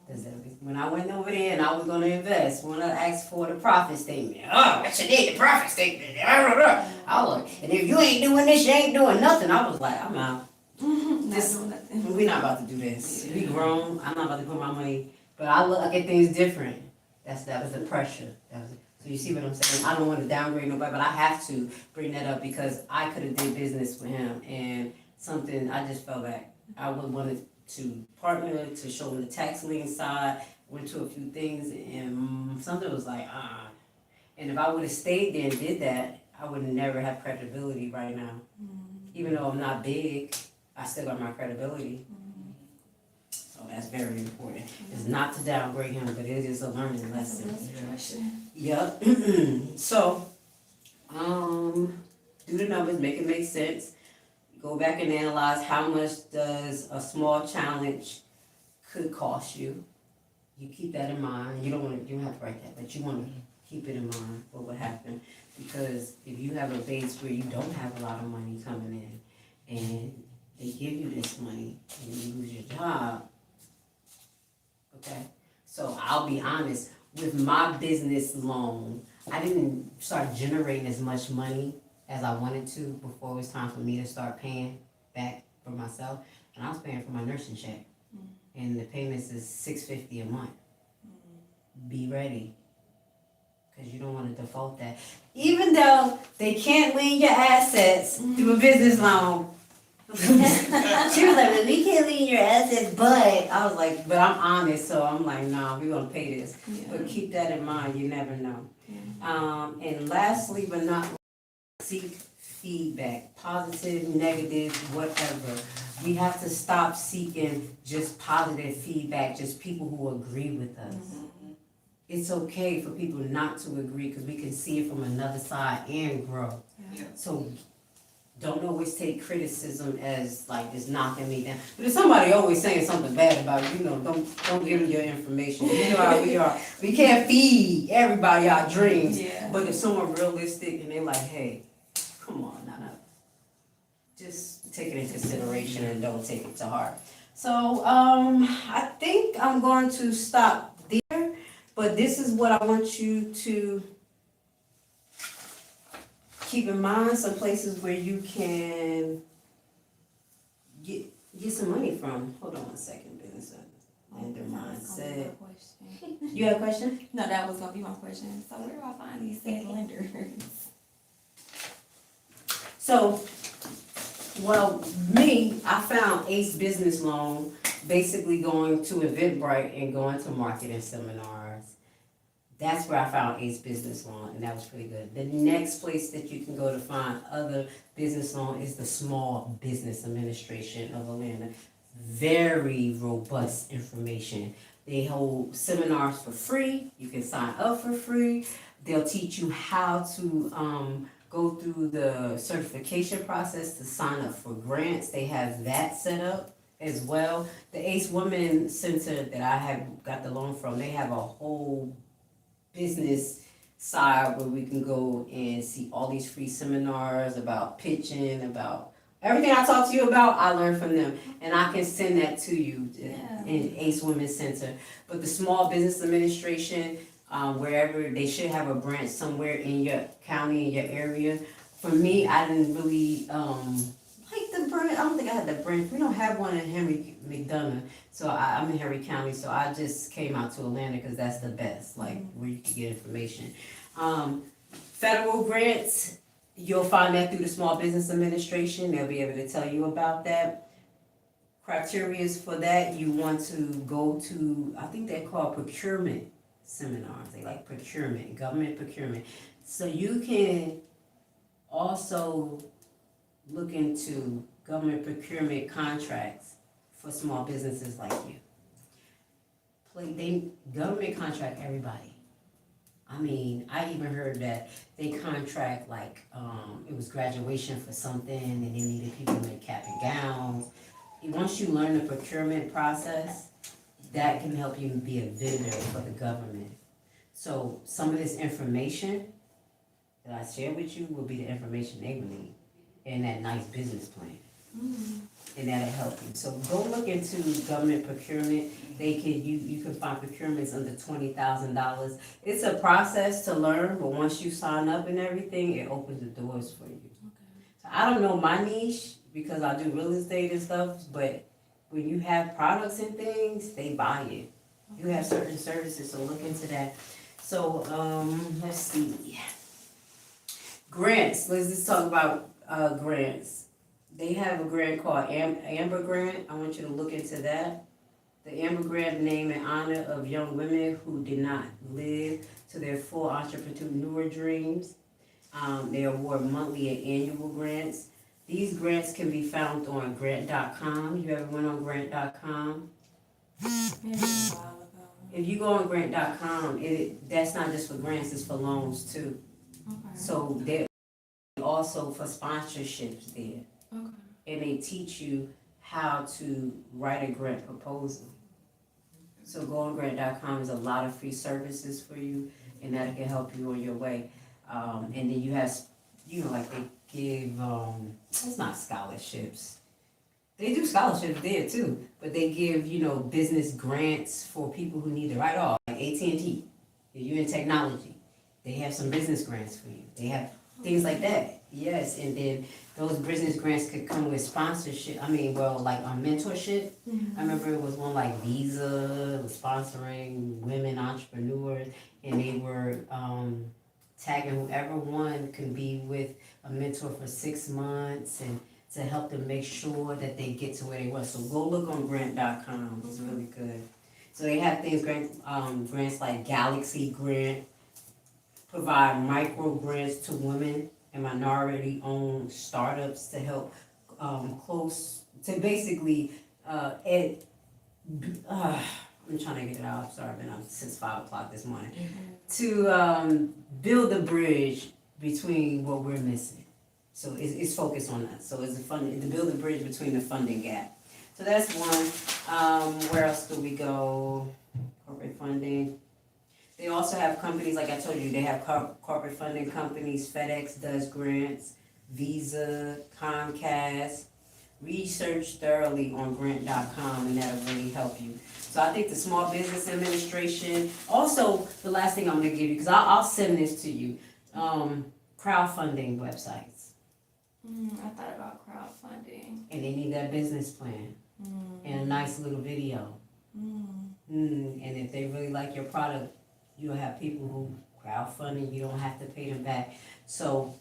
[SPEAKER 1] Because when I went over there and I was gonna invest, when I asked for the profit statement, what you need, the profit statement. I was like, and if you ain't doing this, you ain't doing nothing. I was like, I'm out. We're not about to do this. We grown. I'm not about to put my money. But I look at things different. That was the pressure. So you see what I'm saying? I don't want to downgrade nobody, but I have to bring that up because I could have did business with him and something I just felt like I would wanted to partner to show him the tax lien side. Went to a few things and something was like And if I would have stayed there and did that, I would never have credibility right now. Even though I'm not big, I still got my credibility. So that's very important. It's not to downgrade him, but it is a learning lesson. Yep. So, do the numbers, make it make sense. Go back and analyze how much does a small challenge could cost you. You keep that in mind. You don't have to write that, but you want to keep it in mind what would happen. Because if you have a base where you don't have a lot of money coming in and they give you this money and you lose your job, okay? So I'll be honest, with my business loan, I didn't start generating as much money as I wanted to before it was time for me to start paying back for myself. And I was paying for my nursing check. And the payments is $650 a month. Be ready. Because you don't want to default that. Even though they can't lien your assets through a business loan. She was like, well, we can't lien your assets, but I was like, but I'm honest, so I'm like, nah, we're gonna pay this.
[SPEAKER 2] Yeah.
[SPEAKER 1] But keep that in mind, you never know.
[SPEAKER 2] Yeah.
[SPEAKER 1] And lastly, but not seek feedback, positive, negative, whatever. We have to stop seeking just positive feedback, just people who agree with us. It's okay for people not to agree because we can see it from another side and grow.
[SPEAKER 3] Yeah.
[SPEAKER 1] So don't always take criticism as like it's knocking me down. But if somebody always saying something bad about you, don't give them your information. You know how we are. We can't feed everybody our dreams.
[SPEAKER 2] Yeah.
[SPEAKER 1] But if someone realistic and they're like, hey, come on, no. Just take it in consideration and don't take it to heart. So I think I'm going to stop there. But this is what I want you to keep in mind, some places where you can get some money from. Hold on one second, business lender mindset. You have a question?
[SPEAKER 2] No, that was gonna be my question. So where do I find these said lenders?
[SPEAKER 1] So, I found Ace Business Loan basically going to Eventbrite and going to marketing seminars. That's where I found Ace Business Loan, and that was pretty good. The next place that you can go to find other business loan is the Small Business Administration of Atlanta. very robust information. They hold seminars for free. You can sign up for free. They'll teach you how to go through the certification process to sign up for grants. They have that set up as well. The Ace Women Center that I have got the loan from, they have a whole business side where we can go and see all these free seminars about pitching, about everything I talk to you about, I learned from them. And I can send that to you in Ace Women's Center. But the Small Business Administration, wherever, they should have a branch somewhere in your county, in your area. For me, I didn't really like the branch. I don't think I had the branch. We don't have one in Henry McDonough. So I'm in Henry County, so I just came out to Atlanta because that's the best, like where you can get information. Federal grants, you'll find that through the Small Business Administration. They'll be able to tell you about that. Criteria for that, you want to go to, I think they're called procurement seminars. They like procurement, government procurement. So you can also look into government procurement contracts for small businesses like you. They government contract everybody. I mean, I even heard that they contract like it was graduation for something and they needed people to make cap and gowns. Once you learn the procurement process, that can help you be a vendor for the government. So some of this information that I share with you will be the information they will need in that nice business plan. And that'll help you. So go look into government procurement. You can find procurements under $20,000. It's a process to learn, but once you sign up and everything, it opens the doors for you. So I don't know my niche because I do real estate and stuff, but when you have products and things, they buy it. You have certain services, so look into that. So let's see. Grants. Let's just talk about grants. They have a grant called Amber Grant. I want you to look into that. The Amber Grant named in honor of young women who did not live to their full entrepreneur dreams. They award monthly and annual grants. These grants can be found on grant.com. You ever went on grant.com?
[SPEAKER 2] Maybe a while ago.
[SPEAKER 1] If you go on grant.com, that's not just for grants, it's for loans too.
[SPEAKER 2] Okay.
[SPEAKER 1] So they're also for sponsorships there.
[SPEAKER 2] Okay.
[SPEAKER 1] And they teach you how to write a grant proposal. So go on grant.com, there's a lot of free services for you, and that can help you on your way. And then you have, like they give, it's not scholarships. They do scholarships there too, but they give, business grants for people who need to write off, like AT&T. If you're in technology, they have some business grants for you. They have things like that. Yes, and then those business grants could come with sponsorship. Mentorship. Mm-hmm. I remember it was one like Visa was sponsoring women entrepreneurs, and they were tagging whoever one could be with a mentor for 6 months and to help them make sure that they get to where they want. So go look on grant.com. It's really good. So they have things, grants like Galaxy Grant, provide micro grants to women and minority-owned startups to help basically I'm trying to get it out. I'm sorry, I've been up since 5 o'clock this morning. Mm-hmm. To build a bridge between what we're missing. So it's focused on that. So it's to build a bridge between the funding gap. So that's one. Where else do we go? Corporate funding. They also have companies, like I told you, they have corporate funding companies. FedEx does grants, Visa, Comcast. Research thoroughly on grant.com, and that'll really help you. So I think the Small Business Administration, also the last thing I'm going to give you, because I'll send this to you, crowdfunding websites.
[SPEAKER 2] I thought about crowdfunding.
[SPEAKER 1] And they need that business plan and a nice little video. And if they really like your product, you'll have people who crowdfunding, you don't have to pay them back. So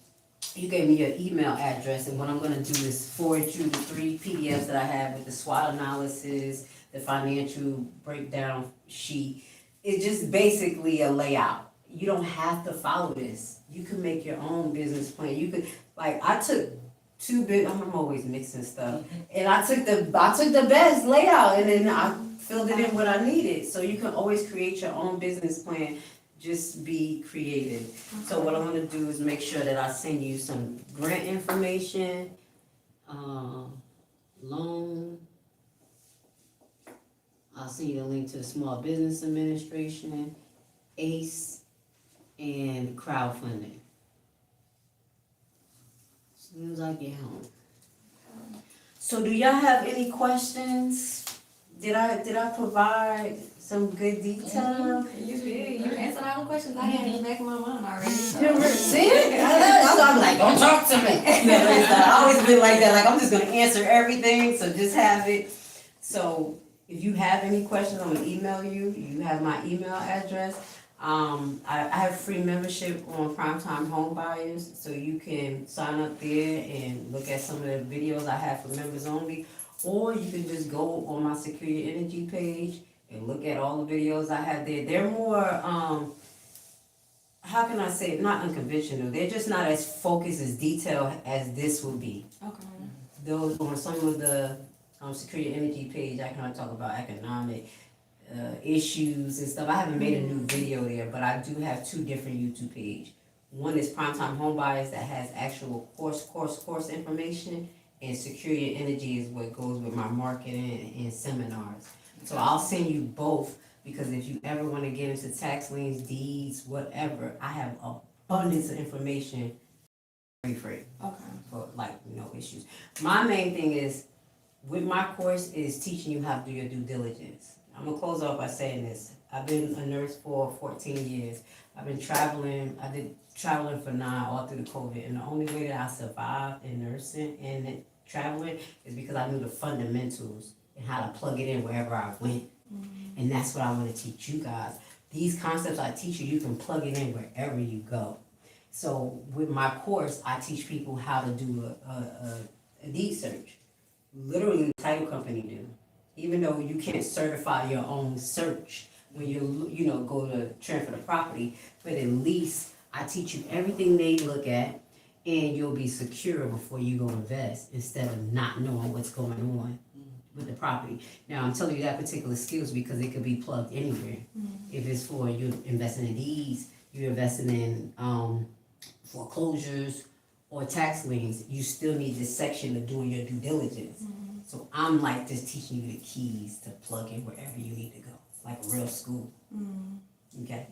[SPEAKER 1] you gave me your email address, and what I'm going to do is forward you the 3 PDFs that I have with the SWOT analysis, the financial breakdown sheet. It's just basically a layout. You don't have to follow this. You can make your own business plan. You could, I took I'm always mixing stuff. And I took the best layout and then I filled it in what I needed. So you can always create your own business plan. Just be creative. So what I'm gonna do is make sure that I send you some grant information, loan. I'll send you the link to the Small Business Administration, ACE, and crowdfunding. As soon as I get home. So do y'all have any questions? Did I provide some good detail?
[SPEAKER 2] You did. You answered all the questions I had in the back of my mind already. So.
[SPEAKER 1] See it? I'm like, don't talk to me. I always been like that. Like I'm just gonna answer everything. So just have it. So if you have any questions, I'm gonna email you. You have my email address. I have free membership on Prime Time Homebuyers, so you can sign up there and look at some of the videos I have for members only. Or you can just go on my Secure Your Energy page and look at all the videos I have there. They're more, how can I say it, not unconventional. They're just not as focused, as detailed as this will be.
[SPEAKER 2] Okay.
[SPEAKER 1] Those on some of the Secure Your Energy page, I can talk about economic issues and stuff. I haven't made a new video there, but I do have 2 different YouTube pages. One is Primetime Homebuyers that has actual course information, and Secure Your Energy is what goes with my marketing and seminars. So I'll send you both, because if you ever want to get into tax liens, deeds, whatever, I have abundance of information free.
[SPEAKER 2] Okay.
[SPEAKER 1] For like no issues. My main thing is, with my course, is teaching you how to do your due diligence. I'm gonna close off by saying this. I've been a nurse for 14 years. I've been traveling. I did traveling for 9 all through the COVID, and the only way that I survived in nursing and traveling is because I knew the fundamentals and how to plug it in wherever I went. And that's what I want to teach you guys. These concepts I teach you, you can plug it in wherever you go. So with my course, I teach people how to do a deed search. Literally, the title company do. Even though you can't certify your own search when you go to transfer the property, but at least I teach you everything they look at, and you'll be secure before you go invest, instead of not knowing what's going on with the property. Now, I'm telling you that particular skills because it could be plugged anywhere. If it's for you investing in deeds, you're investing in foreclosures or tax liens, you still need this section of doing your due diligence. So I'm like just teaching you the keys to plug in wherever you need to go, like a real school. Okay?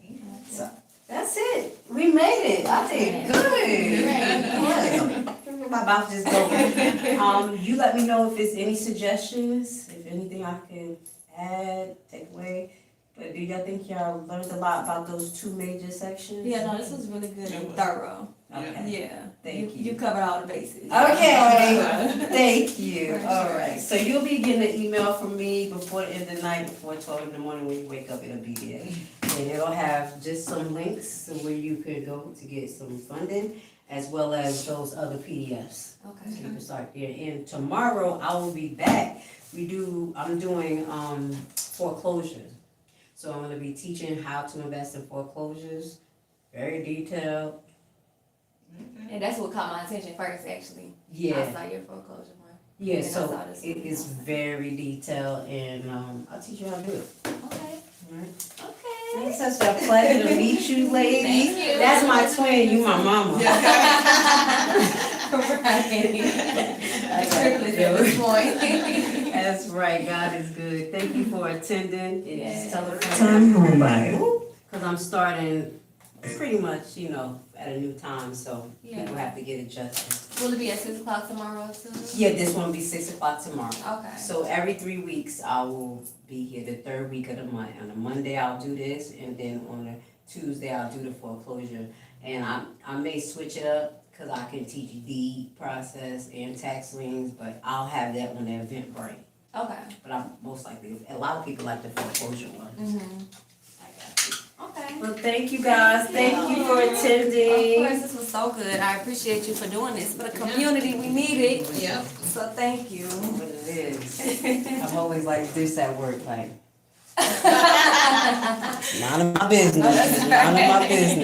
[SPEAKER 1] So that's it. We made it. I did good. My mouth just going. You let me know if there's any suggestions, if anything I can add, take away. But do y'all think y'all learned a lot about those 2 major sections?
[SPEAKER 2] Yeah, no, this was really good and thorough.
[SPEAKER 1] Okay.
[SPEAKER 2] Yeah.
[SPEAKER 1] Thank you.
[SPEAKER 2] You covered all the bases.
[SPEAKER 1] Okay. Thank you. All right. So you'll be getting an email from me before the end of the night, before 12 in the morning when you wake up, it'll be there. And it'll have just some links where you could go to get some funding, as well as those other PDFs.
[SPEAKER 2] Okay.
[SPEAKER 1] So you can start there. And tomorrow I will be back. I'm doing foreclosures. So I'm gonna be teaching how to invest in foreclosures, very detailed.
[SPEAKER 2] And that's what caught my attention first, actually.
[SPEAKER 1] Yeah.
[SPEAKER 2] I saw your foreclosure one.
[SPEAKER 1] Yeah,
[SPEAKER 2] And then I
[SPEAKER 1] so
[SPEAKER 2] saw this
[SPEAKER 1] it
[SPEAKER 2] one.
[SPEAKER 1] is very detailed, and I'll teach you how to do it.
[SPEAKER 2] Okay.
[SPEAKER 1] Alright.
[SPEAKER 2] Okay.
[SPEAKER 1] It's such a pleasure to meet you, ladies.
[SPEAKER 2] Thank you.
[SPEAKER 1] That's my twin, you my mama.
[SPEAKER 2] Privilege at this point.
[SPEAKER 1] That's right, God is good. Thank you for attending. It's telephone.
[SPEAKER 4] Time Homebuyers.
[SPEAKER 1] Because I'm starting pretty much, at a new time, so
[SPEAKER 2] Yeah.
[SPEAKER 1] people have to get adjusted.
[SPEAKER 2] Will it be at 6 o'clock tomorrow too?
[SPEAKER 1] Yeah, this one will be 6 o'clock tomorrow.
[SPEAKER 2] Okay.
[SPEAKER 1] So every 3 weeks, I will be here the 3rd week of the month. On a Monday, I'll do this, and then on a Tuesday, I'll do the foreclosure. And I may switch it up, because I can teach deed process and tax liens, but I'll have that on the Eventbrite.
[SPEAKER 2] Okay.
[SPEAKER 1] But I'm most likely, a lot of people like the foreclosure one. I got you.
[SPEAKER 2] Okay.
[SPEAKER 1] Well, thank you guys. Thank you for attending.
[SPEAKER 2] Of course, this was so good. I appreciate you for doing this for the community. We need it.
[SPEAKER 3] Yep.
[SPEAKER 2] So thank you.
[SPEAKER 1] What it is. I'm always like this at work, like. None of my business. None of my business.